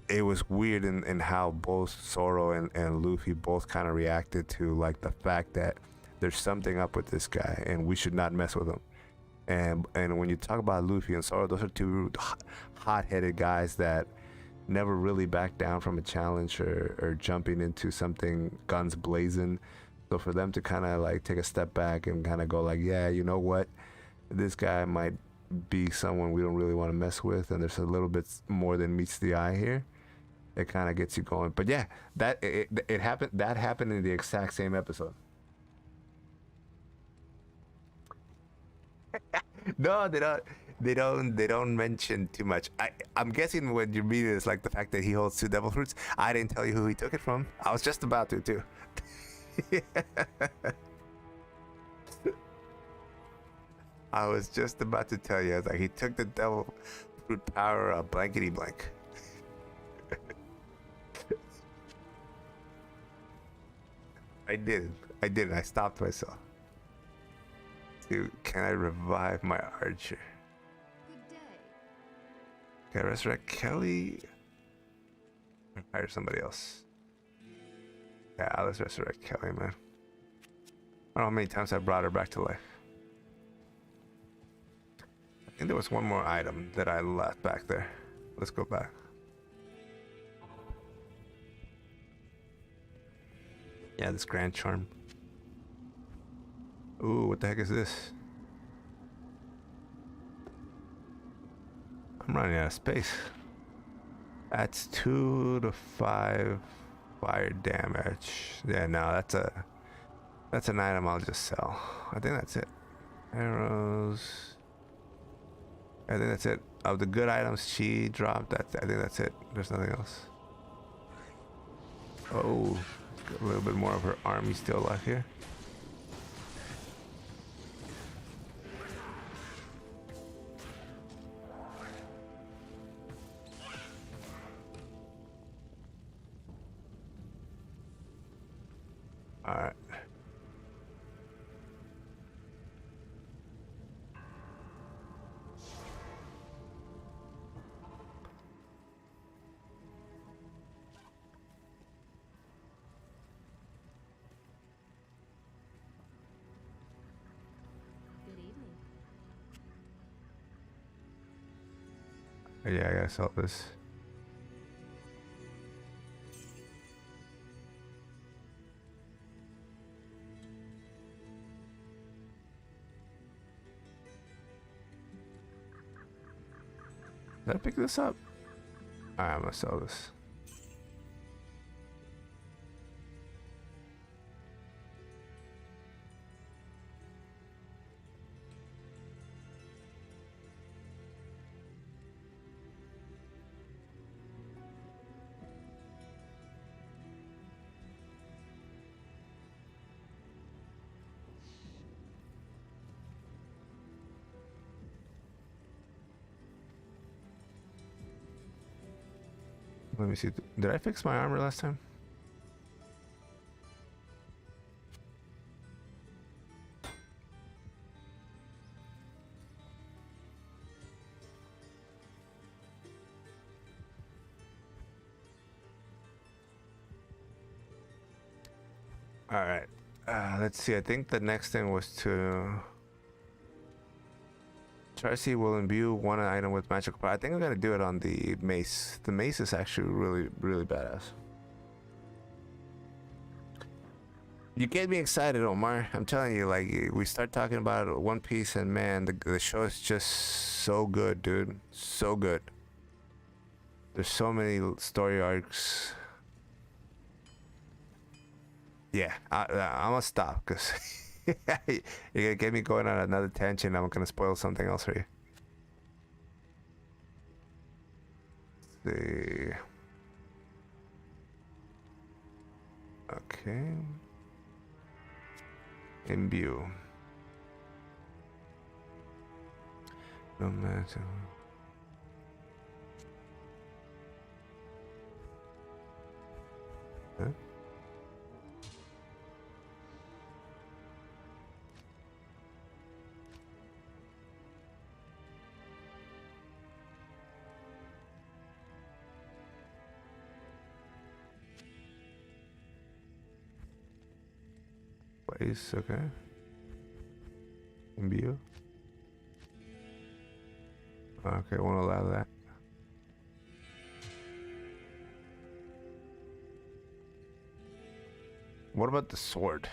it was weird in how both Zoro and Luffy both kind of reacted to like the fact that there's something up with this guy and we should not mess with him. And when you talk about Luffy and Zoro, those are 2 hot-headed guys that never really back down from a challenge or jumping into something guns blazing. So for them to kind of like take a step back and kind of go like, yeah, you know what, this guy might be someone we don't really want to mess with, and there's a little bit more than meets the eye here. It kind of gets you going. But yeah, it happened. That happened in the exact same episode. No, they don't. They don't mention too much. I'm guessing what you're meaning is like the fact that he holds 2 devil fruits. I didn't tell you who he took it from. I was just about to too. I was just about to tell you. I was like, he took the devil fruit power of blankety blank. I didn't. I stopped myself. Dude, can I revive my archer? Good day. Can I resurrect Kelly? Hire somebody else. Yeah, let's resurrect Kelly, man. I don't know how many times I brought her back to life. I think there was one more item that I left back there. Let's go back. Yeah, this Grand Charm. Ooh, what the heck is this? I'm running out of space. That's 2 to 5 fire damage. Yeah, no, that's an item I'll just sell. I think that's it. Arrows. I think that's it. Of the good items she dropped, I think that's it. There's nothing else. Oh, got a little bit more of her army still left here. All right. Good evening. Yeah, I gotta sell this. Did I pick this up? Alright, I'm gonna sell this. Let me see. Did I fix my armor last time? All right. Let's see. I think the next thing was to Charcy will imbue one item with magical power. I think I'm gonna do it on the mace. The mace is actually really badass. You get me excited, Omar. I'm telling you, like we start talking about One Piece, and man, the show is just so good, dude. So good. There's so many story arcs. Yeah, I'm gonna stop because you're gonna get me going on another tangent. I'm gonna spoil something else for you. Let's see. Okay. Imbue. No matter. Huh? Place, okay. Imbue. Okay, won't allow that. What about the sword?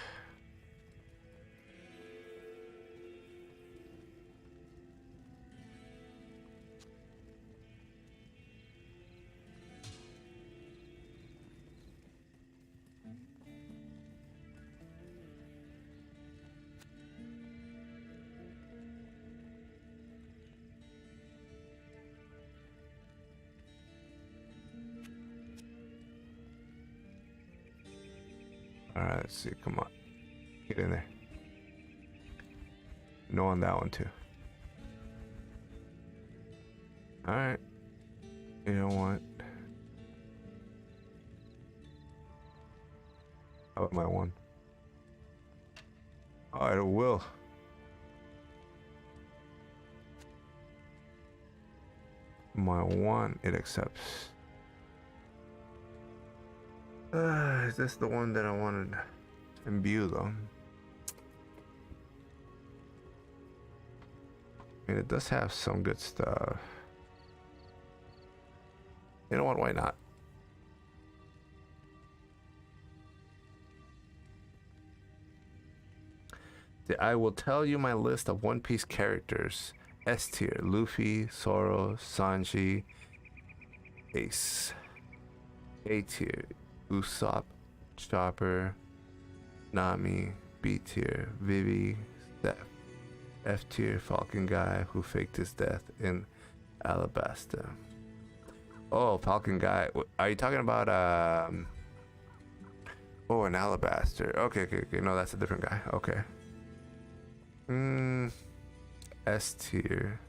Alright, let's see. Come on. Get in there. No on that one, too. Alright. You know what? How about my one? Alright, it will. My one, it accepts. Is this the one that I wanted to imbue though? I mean, it does have some good stuff. You know what? Why not? I will tell you my list of One Piece characters. S tier: Luffy, Zoro, Sanji, Ace. A tier: Usopp, Chopper, Nami. B tier: Vivi, Steph. F tier: Falcon Guy, who faked his death in Alabasta. Oh, Falcon Guy. Are you talking about oh, an Alabaster. Okay. No, that's a different guy. Okay. S tier.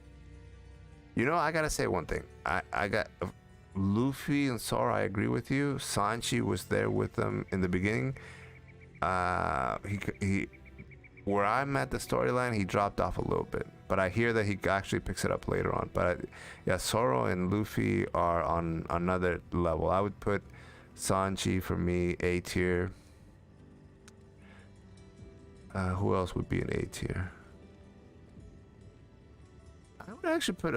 You know, I gotta say one thing. I got Luffy and Zoro. I agree with you. Sanji was there with them in the beginning. He where I'm at the storyline, he dropped off a little bit, but I hear that he actually picks it up later on. But yeah, Zoro and Luffy are on another level. I would put Sanji for me A tier. Who else would be an A tier? I would actually put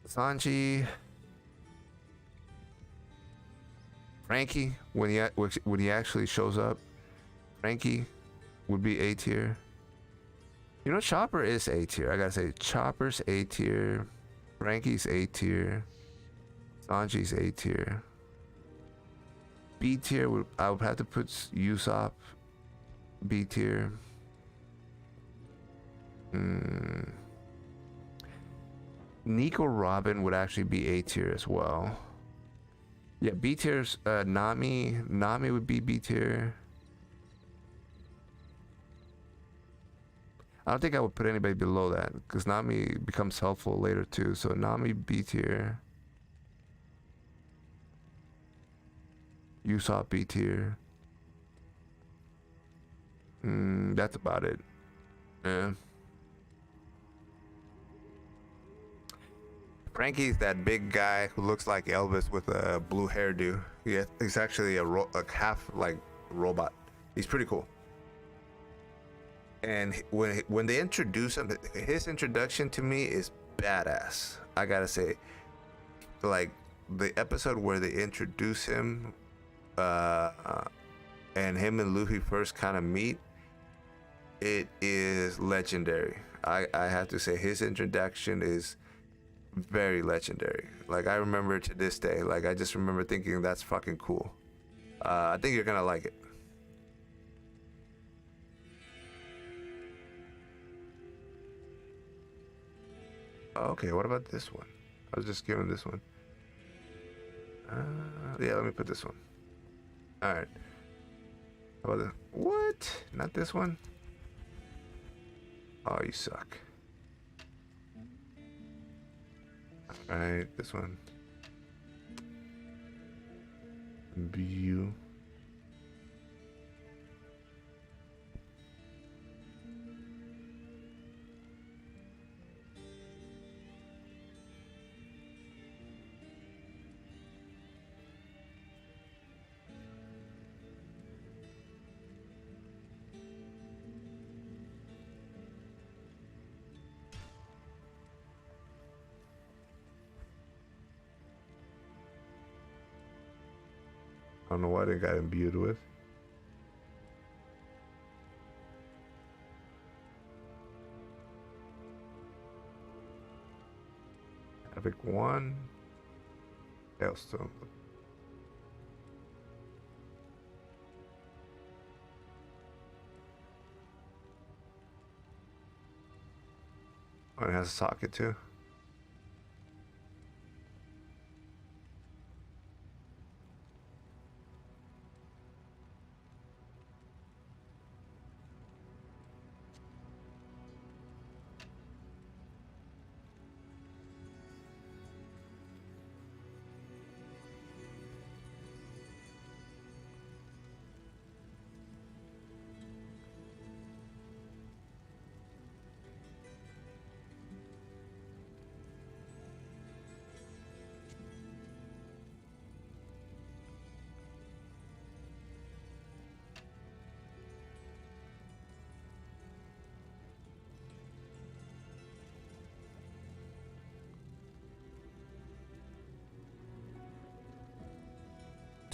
Sanji, Frankie when he actually shows up. Frankie would be A tier. You know, Chopper is A tier. I gotta say, Chopper's A tier. Frankie's A tier. Sanji's A tier. B tier I would have to put Usopp. B tier. Nico Robin would actually be A tier as well. Yeah, B tier's Nami. Nami would be B tier. I don't think I would put anybody below that because Nami becomes helpful later too. So Nami B tier. Usopp B tier. That's about it. Yeah. Frankie's that big guy who looks like Elvis with a blue hairdo. Yeah, he's actually a half like robot. He's pretty cool. And when they introduce him, his introduction to me is badass. I gotta say, like the episode where they introduce him, and him and Luffy first kind of meet, it is legendary. I have to say his introduction is very legendary. Like I remember to this day. Like I just remember thinking that's fucking cool. I think you're gonna like it. Okay, what about this one? I was just given this one. Yeah, let me put this one. All right. How about this? What? Not this one? Oh, you suck. All right, this one. View. I don't know why they got imbued with. Epic 1. Hailstone. Oh, it has a socket too.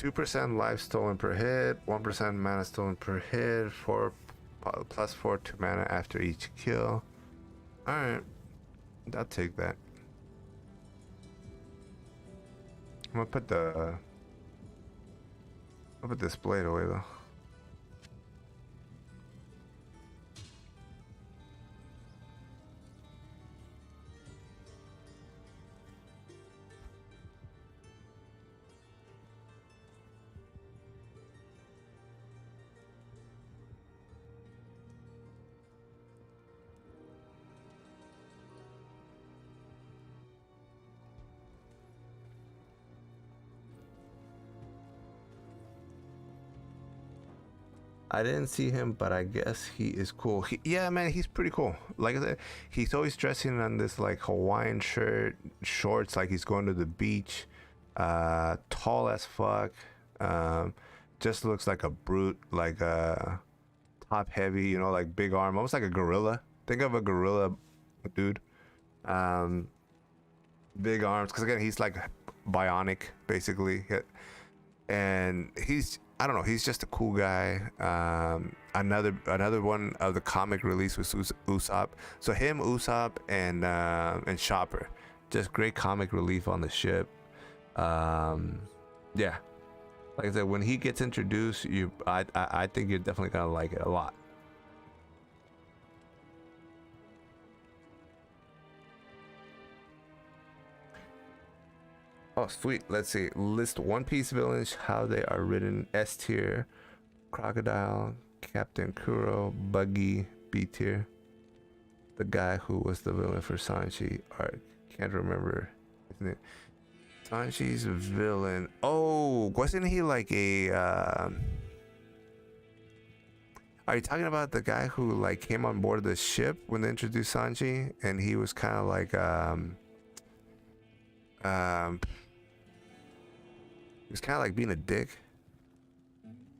%2 life stolen per hit, 1% mana stolen per hit, 4 +4 to mana after each kill. Alright, I'll take that. I'm gonna put this blade away though. I didn't see him, but I guess he is cool. Yeah, man, he's pretty cool. Like I said, he's always dressing on this like Hawaiian shirt, shorts, like he's going to the beach. Tall as fuck. Just looks like a brute, like top heavy, you know, like big arm, almost like a gorilla. Think of a gorilla, dude. Big arms, because again, he's like bionic, basically, and I don't know. He's just a cool guy. Another one of the comic release was Usopp. So him, Usopp, and Chopper, just great comic relief on the ship. Yeah, like I said, when he gets introduced, I think you're definitely gonna like it a lot. Oh, sweet. Let's see. List One Piece villains, how they are written. S tier, Crocodile, Captain Kuro, Buggy, B tier. The guy who was the villain for Sanji arc. Can't remember his name. Sanji's villain. Oh, wasn't he like a? Are you talking about the guy who like came on board the ship when they introduced Sanji, and he was kind of like he was kind of like being a dick,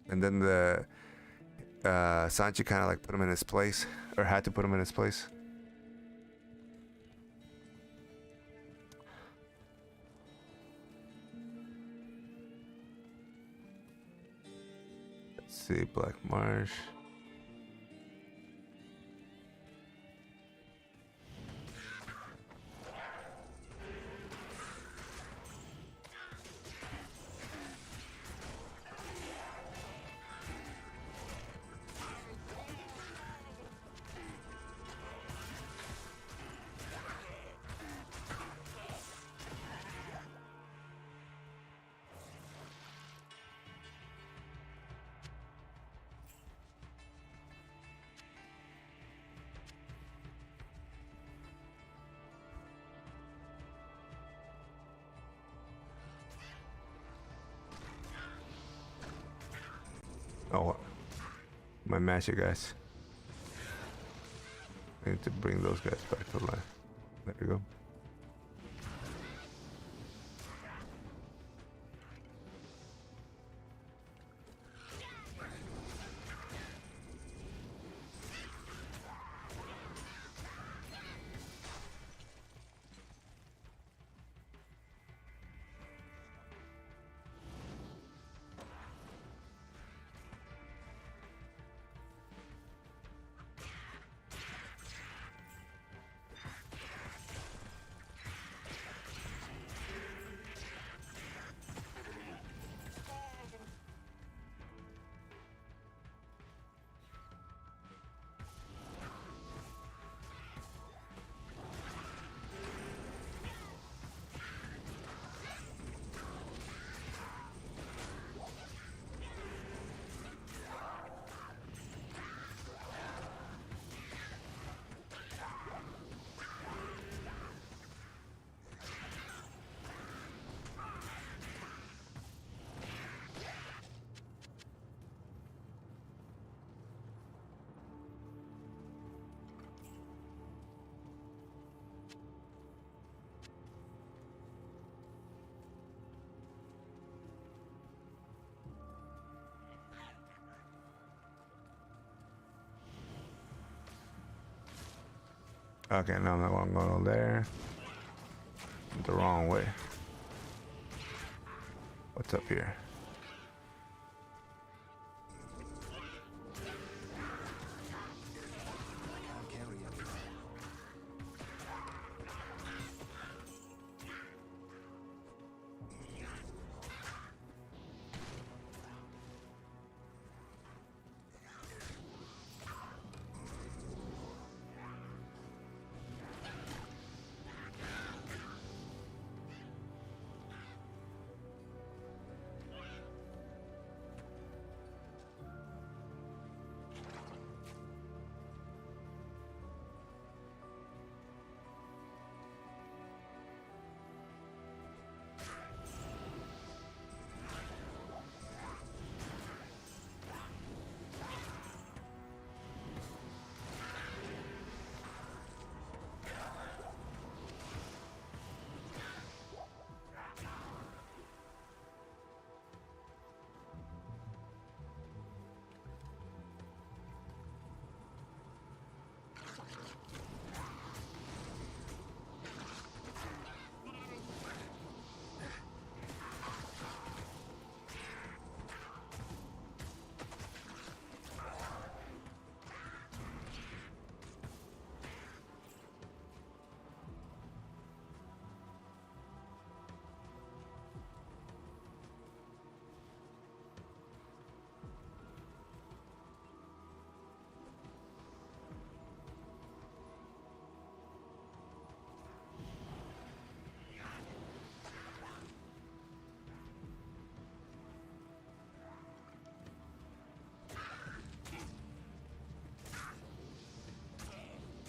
and then the Sanji kind of like put him in his place, or had to put him in his place. Let's see, Black Marsh. Oh, my magic guys. I need to bring those guys back to life. There we go. Okay, now I'm not gonna go there. The wrong way. What's up here? Can't carry anymore.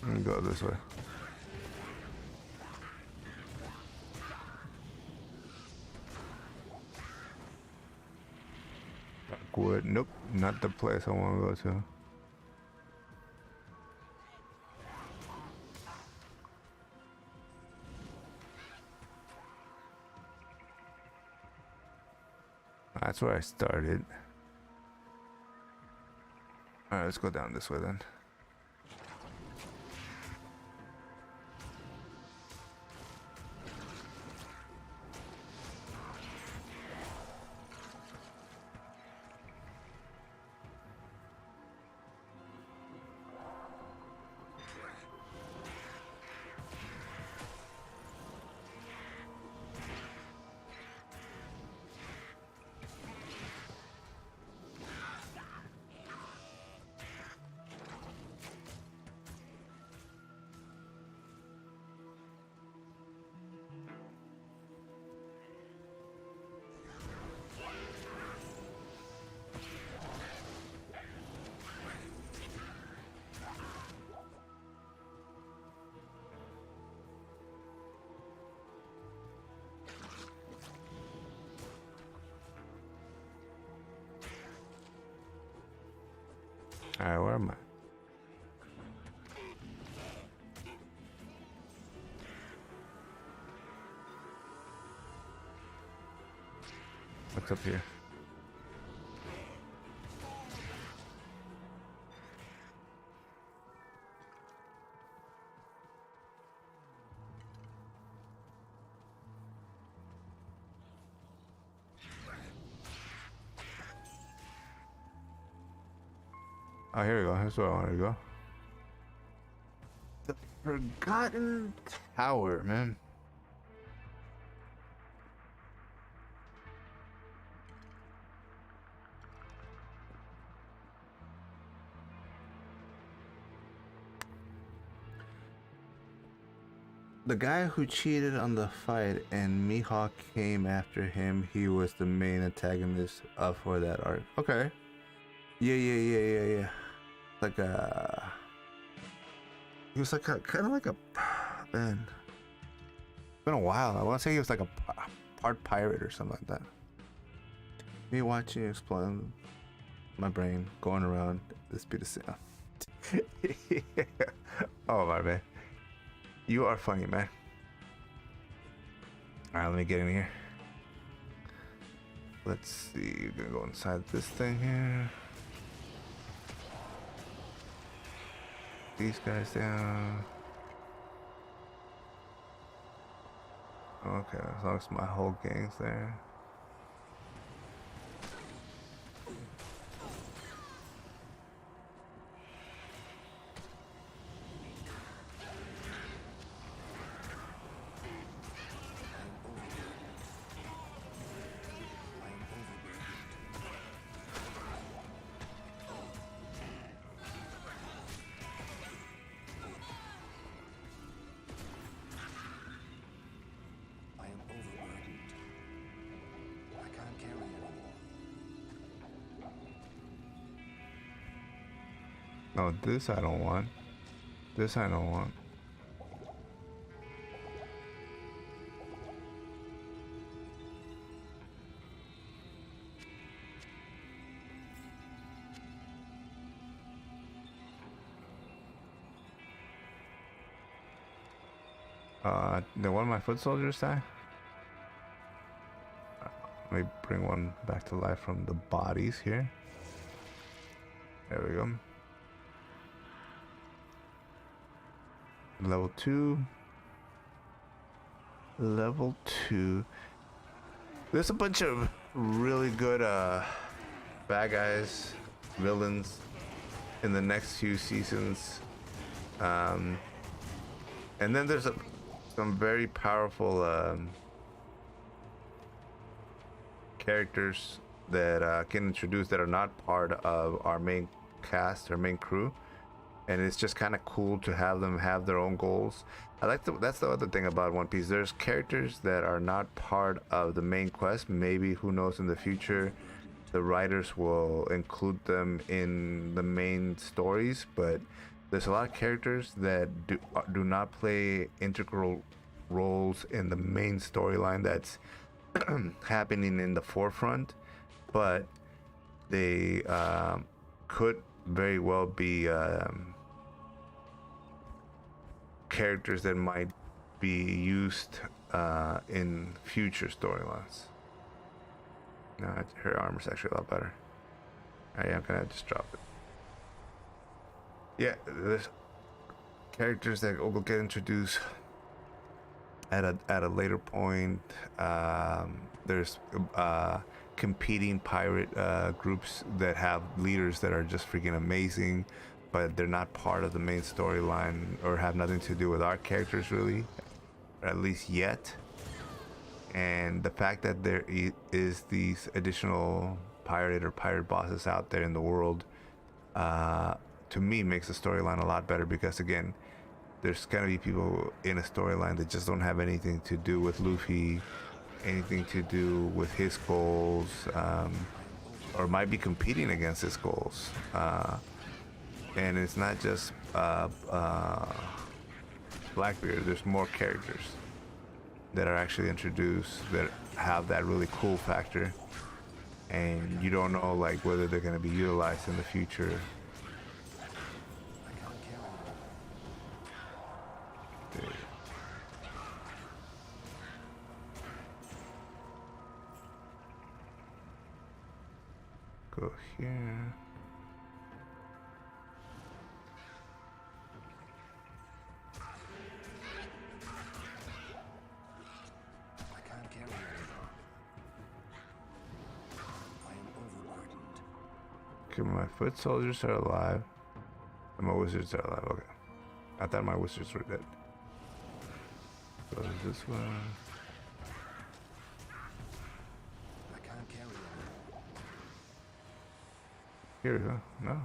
Let me go this way. Rockwood. Nope, not the place I want to go to. That's where I started. Alright, let's go down this way then. Alright, where am I? What's up here? Oh, here we go. Here's where I wanted to go. The Forgotten Tower, man. The guy who cheated on the fight and Mihawk came after him, he was the main antagonist for that arc. Okay. Yeah. Like a... He was like a... Kind of like a... Man. It's been a while. I want to say he was like a part pirate or something like that. Me watching explode my brain going around the speed of sound. Yeah. Oh my man. You are funny, man. Alright, let me get in here. Let's see. You're gonna go inside this thing here. These guys down. Okay, as long as my whole gang's there. Oh, this I don't want. This I don't want. Did one of my foot soldiers die? Let me bring one back to life from the bodies here. There we go. Level 2. Level 2. There's a bunch of really good bad guys, villains in the next few seasons. And then there's some very powerful characters that can introduce that are not part of our main cast or main crew. And it's just kind of cool to have them have their own goals. That's the other thing about One Piece. There's characters that are not part of the main quest. Maybe, who knows, in the future the writers will include them in the main stories, but there's a lot of characters that do not play integral roles in the main storyline that's happening in the forefront, but they could very well be characters that might be used in future storylines. No, her armor's actually a lot better. I'm gonna just drop it. Yeah, there's characters that will get introduced at a later point. There's competing pirate groups that have leaders that are just freaking amazing, but they're not part of the main storyline or have nothing to do with our characters really, or at least yet. And the fact that there is these additional pirate bosses out there in the world, to me makes the storyline a lot better, because again, there's gonna be people in a storyline that just don't have anything to do with Luffy, anything to do with his goals, or might be competing against his goals. And it's not just Blackbeard. There's more characters that are actually introduced that have that really cool factor, and you don't know like whether they're going to be utilized in the future. Go here. Okay, my foot soldiers are alive. And my wizards are alive. Okay. I thought my wizards were dead. So is this one? I can't carry anymore. Here we go. No.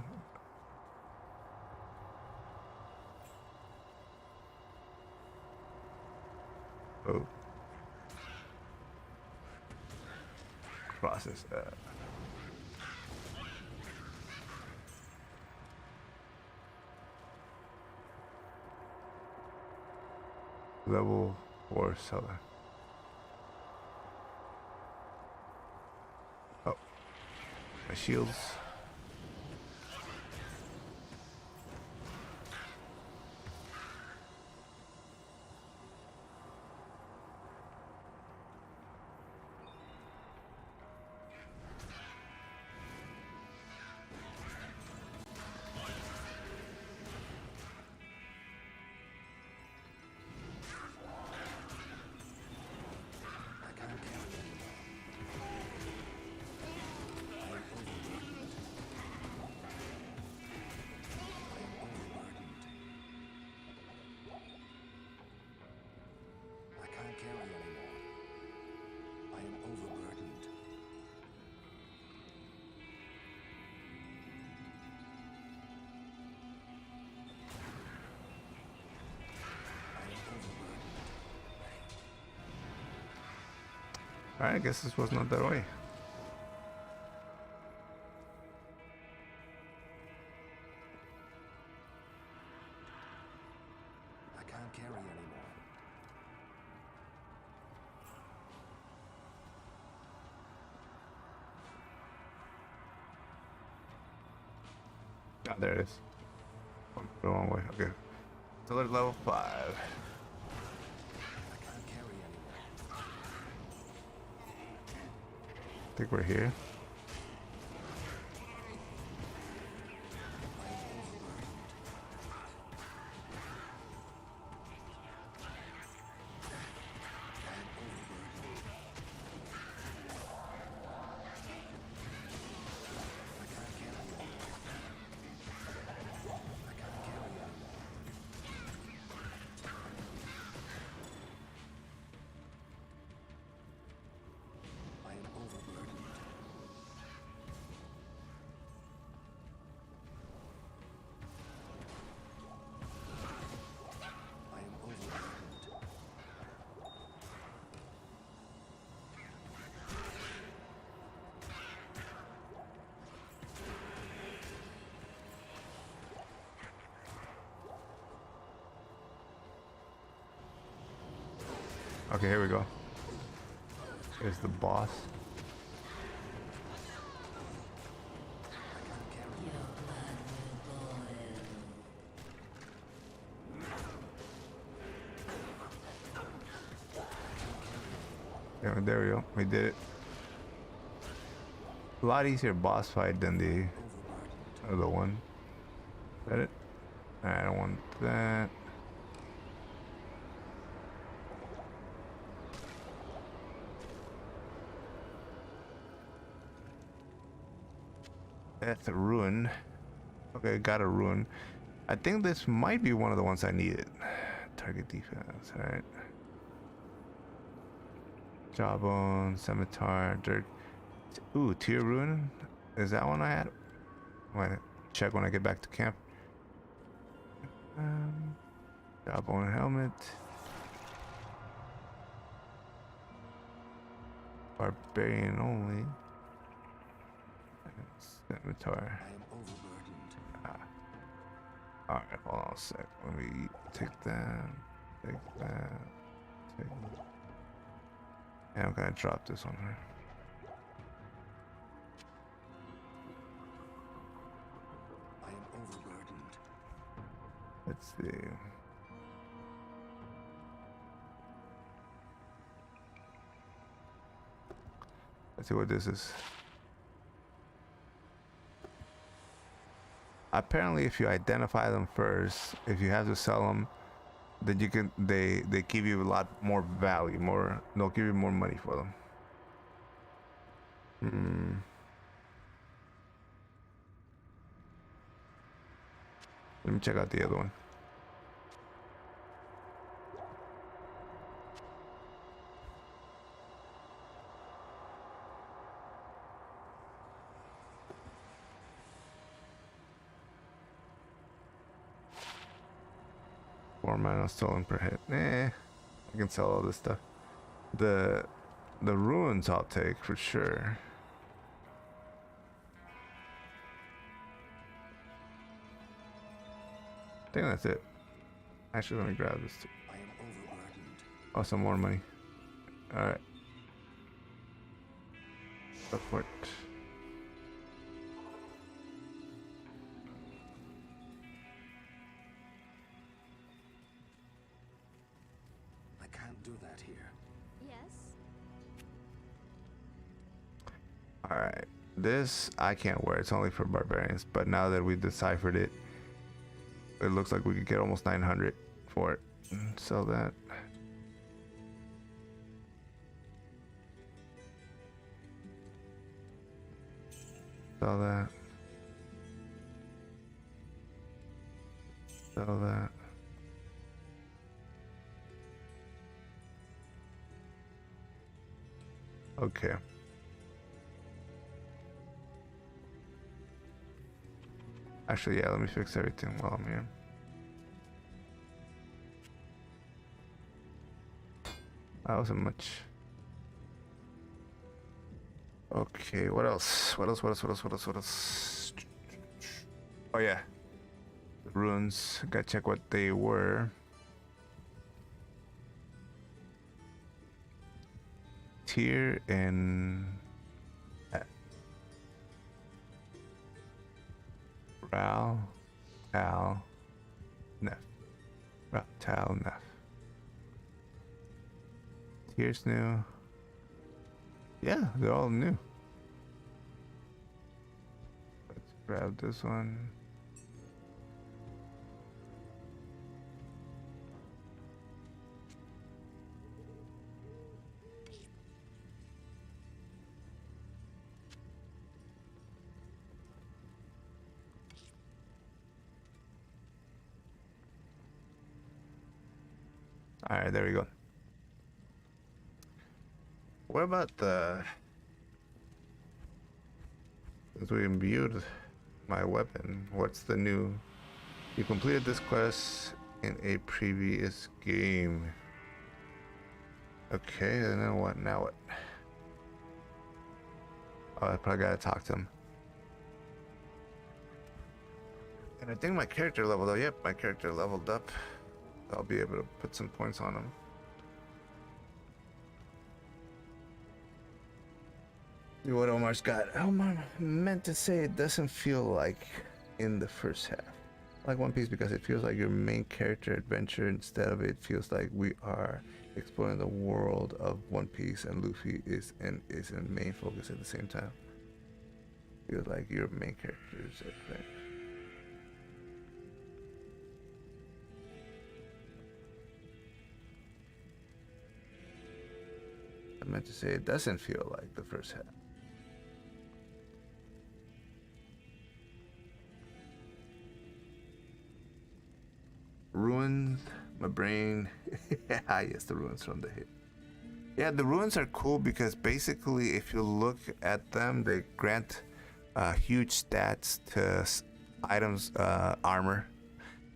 Oh. Process that. Level 4 seller. Oh, my shields. Alright, I guess this was not that way. I can't carry anymore. Ah, there it is. Oh, the wrong way. Okay. So there's level 5. I can't carry anymore. I think we're here. Okay, here we go. Here's the boss. Yeah, there we go. We did it. A lot easier boss fight than the Overburdened. other one. Is that it? I don't want that. That's a ruin. Okay, got a ruin. I think this might be one of the ones I needed. Target defense, alright. Jawbone, scimitar, dirt. Ooh, tier ruin. Is that one I had? Wait, check when I get back to camp. Jawbone helmet. Barbarian only. Scimitar. I am overburdened. Alright, hold on a sec. Let me take that. Take that. Take that. And I'm gonna drop this on her. I am overburdened. Let's see. Let's see what this is. Apparently, if you identify them first, if you have to sell them, then you can. They give you a lot more value. More. They'll give you more money for them. Let me check out the other one. Four mana stolen per hit. I can sell all this stuff. The ruins I'll take for sure. I think that's it. Actually, let me grab this too. I am overburdened. Oh, some more money. Alright. Go for it. I can't do that here. Yes. Alright. This I can't wear. It's only for barbarians. But now that we deciphered it, it looks like we could get almost 900 for it. Sell that. Sell that. Sell that. Okay. Actually, yeah, let me fix everything while I'm here. That wasn't much. Okay, what else? What else? Oh yeah. The runes. Gotta check what they were. Tier and Ral, Tal, Nef. Ral, Tal, Nef. Tier's new. Yeah, they're all new. Let's grab this one. All right, there we go. What about the... Since we imbued my weapon, what's the new... You completed this quest in a previous game. Okay, and then what? Now what? Oh, I probably gotta talk to him. And I think my character leveled up. Yep, my character leveled up. I'll be able to put some points on him. See what Omar's got. Omar meant to say it doesn't feel like in the first half. I like One Piece because it feels like your main character adventure. Instead of it feels like we are exploring the world of One Piece, and Luffy is in main focus at the same time. Feels like your main character's adventure. I meant to say it doesn't feel like the first half. Ruins, my brain. Yes, the ruins from the hit. Yeah, the ruins are cool because basically, if you look at them, they grant huge stats to items, armor,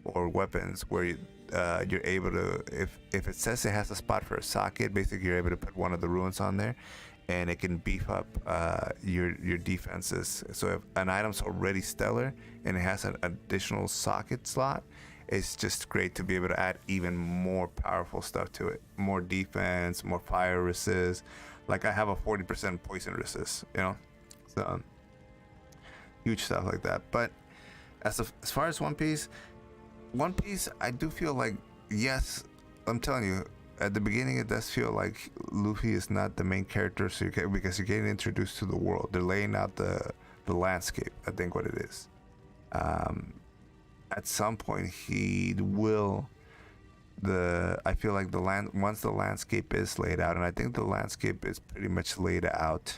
or weapons. Where you're able to, if it says it has a spot for a socket, basically you're able to put one of the ruins on there, and it can beef up your defenses. So if an item's already stellar and it has an additional socket slot, it's just great to be able to add even more powerful stuff to it. More defense, more fire resist. Like I have a 40% poison resist, you know? So huge stuff like that. But as far as One Piece, I do feel like, yes, I'm telling you, at the beginning it does feel like Luffy is not the main character, so because you're getting introduced to the world. They're laying out the landscape, I think what it is. At some point he will, I feel like once the landscape is laid out, and I think the landscape is pretty much laid out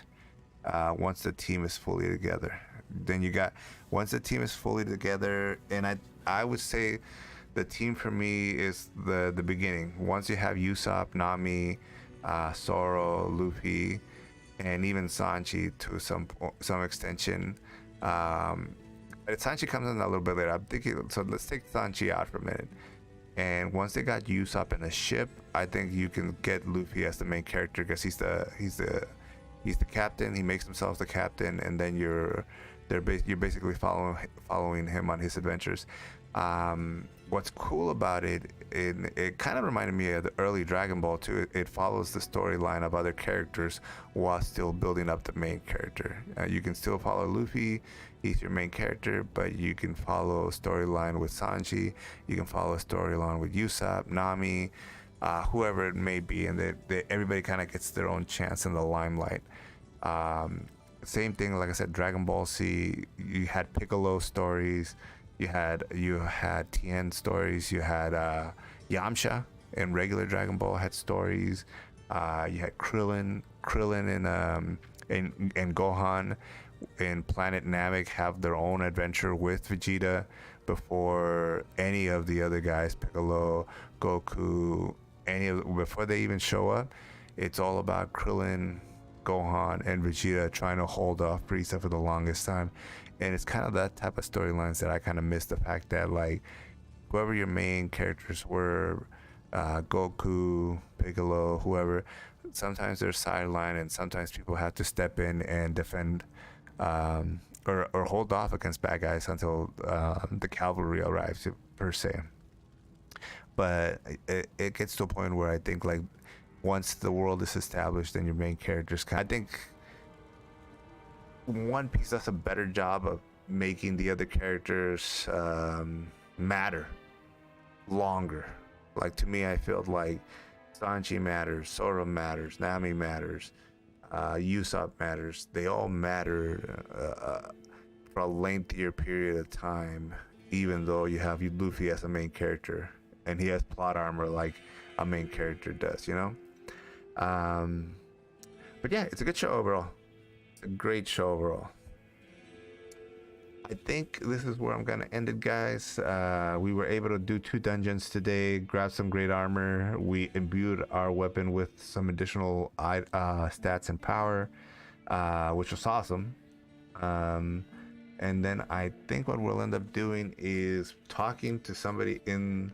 once the team is fully together. Then you got, once the team is fully together, and I would say the team for me is the beginning. Once you have Usopp, Nami, Zoro, Luffy, and even Sanji to some extension. Sanji comes in a little bit later. I'm thinking, so let's take Sanji out for a minute. And once they got Usopp in a ship, I think you can get Luffy as the main character because he's the captain. He makes himself the captain, and then you're basically following him on his adventures. What's cool about it kind of reminded me of the early Dragon Ball too. It follows the storyline of other characters while still building up the main character. You can still follow Luffy, he's your main character, but you can follow a storyline with Sanji, you can follow a storyline with Usopp, Nami, whoever it may be, and everybody kind of gets their own chance in the limelight. Same thing, like I said, Dragon Ball Z, you had Piccolo stories, you had Tien stories, you had Yamcha in regular Dragon Ball had stories, you had Krillin and Gohan in Planet Namek have their own adventure with Vegeta before any of the other guys, Piccolo, Goku, before they even show up. It's all about Krillin, Gohan, and Vegeta trying to hold off Frieza for the longest time. And it's kind of that type of storylines that I kind of miss, the fact that like whoever your main characters were, Goku, Piccolo, whoever, sometimes they're sidelined and sometimes people have to step in and defend or hold off against bad guys until the cavalry arrives, per se. But it gets to a point where I think like once the world is established and your main characters, I think One Piece does a better job of making the other characters matter longer. Like to me, I felt like Sanji matters, Zoro matters, Nami matters, Usopp matters. They all matter for a lengthier period of time, even though you have Luffy as a main character and he has plot armor like a main character does, you know? But yeah, it's a good show overall. It's a great show overall. I think this is where I'm gonna end it, guys. We were able to do 2 dungeons today, grab some great armor. We imbued our weapon with some additional stats and power, which was awesome. And then I think what we'll end up doing is talking to somebody in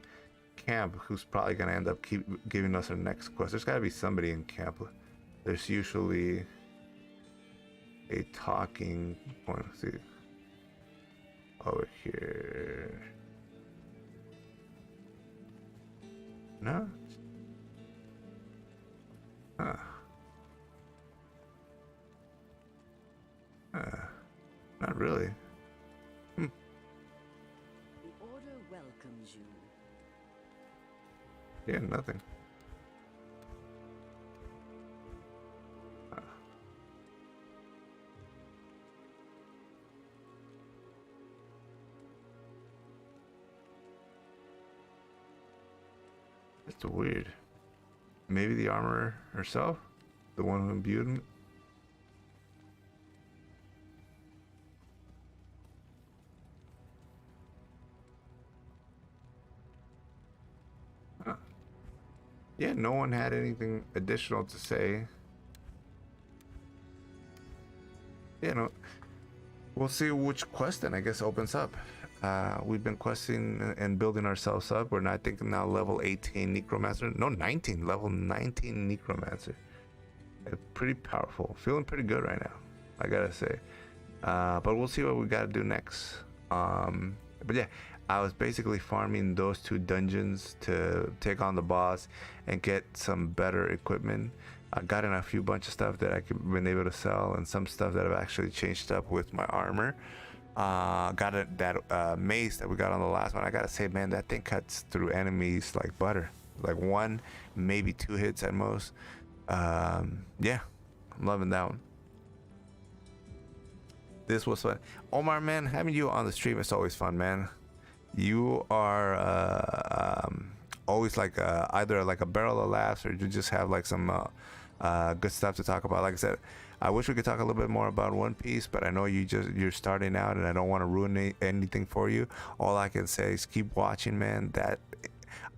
camp who's probably gonna end up giving us our next quest. There's gotta be somebody in camp. There's usually a talking point. Let's see. Over here. No? Huh. Not really. The Order welcomes you. Yeah, nothing. That's weird. Maybe the armorer herself? The one who imbued him? Huh. Yeah, no one had anything additional to say. Yeah, no. We'll see which quest then I guess opens up. We've been questing and building ourselves up. We're not thinking now level 18 Necromancer. No, 19. Level 19 Necromancer. Pretty powerful. Feeling pretty good right now, I gotta say. But we'll see what we gotta do next. But yeah, I was basically farming those 2 dungeons to take on the boss and get some better equipment. I got in a few bunch of stuff that I've been able to sell, and some stuff that I've actually changed up with my armor. Got that mace that we got on the last one. I gotta say, man, that thing cuts through enemies like butter. Like 1, maybe 2 hits at most. Yeah, I'm loving that one. This was fun. Omar, man, having you on the stream is always fun, man. You are always like either like a barrel of laughs, or you just have like some good stuff to talk about. Like I said, I wish we could talk a little bit more about One Piece, but I know you're starting out, and I don't want to ruin anything for you. All I can say is keep watching, man. That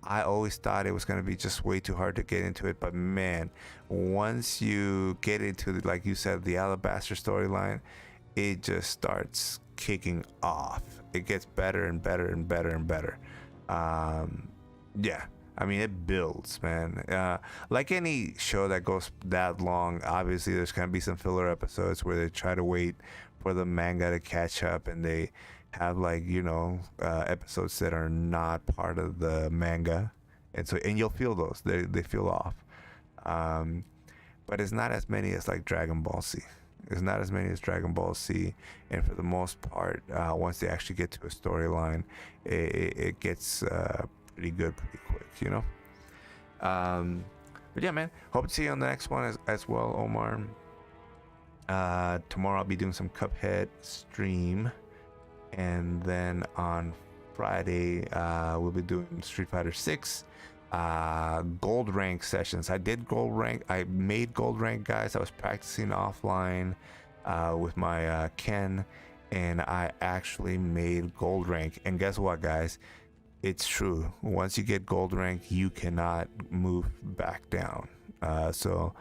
I always thought it was going to be just way too hard to get into it, but man, once you get into like you said, the Alabaster storyline, it just starts kicking off. It gets better and better and better and better. Yeah, I mean, it builds, man. Like any show that goes that long, obviously there's gonna be some filler episodes where they try to wait for the manga to catch up, and they have like episodes that are not part of the manga, and you'll feel those. They feel off. But it's not as many as like Dragon Ball Z. It's not as many as Dragon Ball Z, and for the most part, once they actually get to a storyline, it gets pretty good pretty quick, But yeah, man, hope to see you on the next one as well, Omar. Tomorrow I'll be doing some Cuphead stream, and then on Friday we'll be doing Street Fighter 6 gold rank sessions. I made gold rank, guys. I was practicing offline with my Ken, and I actually made gold rank. And guess what, guys? It's true. Once you get gold rank, you cannot move back down. So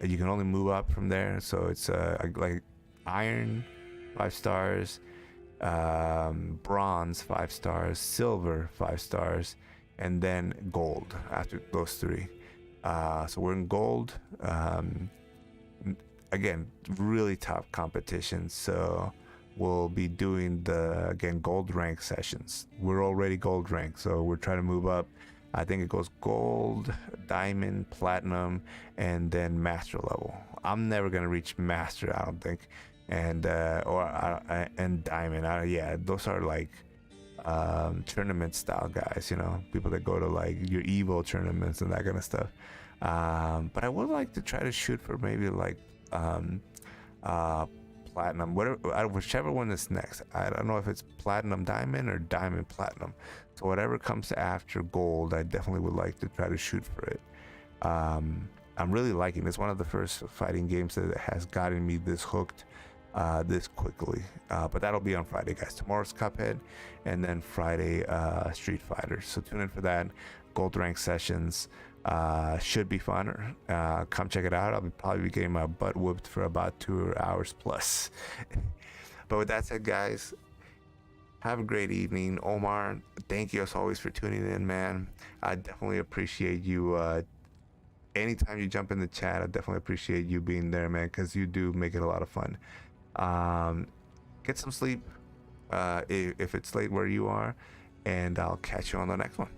you can only move up from there. So it's like iron 5 stars, bronze 5 stars, silver 5 stars, and then gold after those 3. So we're in gold. Again, really tough competition. So we'll be doing gold rank sessions. We're already gold rank, so we're trying to move up. I think it goes gold, diamond, platinum, and then master level. I'm never gonna reach master, I don't think, and diamond. Yeah, those are like tournament style guys, people that go to like your Evo tournaments and that kind of stuff. But I would like to try to shoot for maybe like platinum, whichever one is next. I don't know if it's platinum diamond or diamond platinum. So whatever comes after gold, I definitely would like to try to shoot for it. I'm really liking it. It's one of the first fighting games that has gotten me this hooked this quickly. But that'll be on Friday, guys. Tomorrow's Cuphead, and then Friday Street Fighter. So tune in for that. Gold rank sessions should be fun. Come check it out. I'll probably be getting my butt whooped for about 2 hours plus. But with that said, guys, have a great evening. Omar, thank you as always for tuning in, man. I definitely appreciate you. Anytime you jump in the chat, I definitely appreciate you being there, man, because you do make it a lot of fun. Get some sleep if it's late where you are, and I'll catch you on the next one.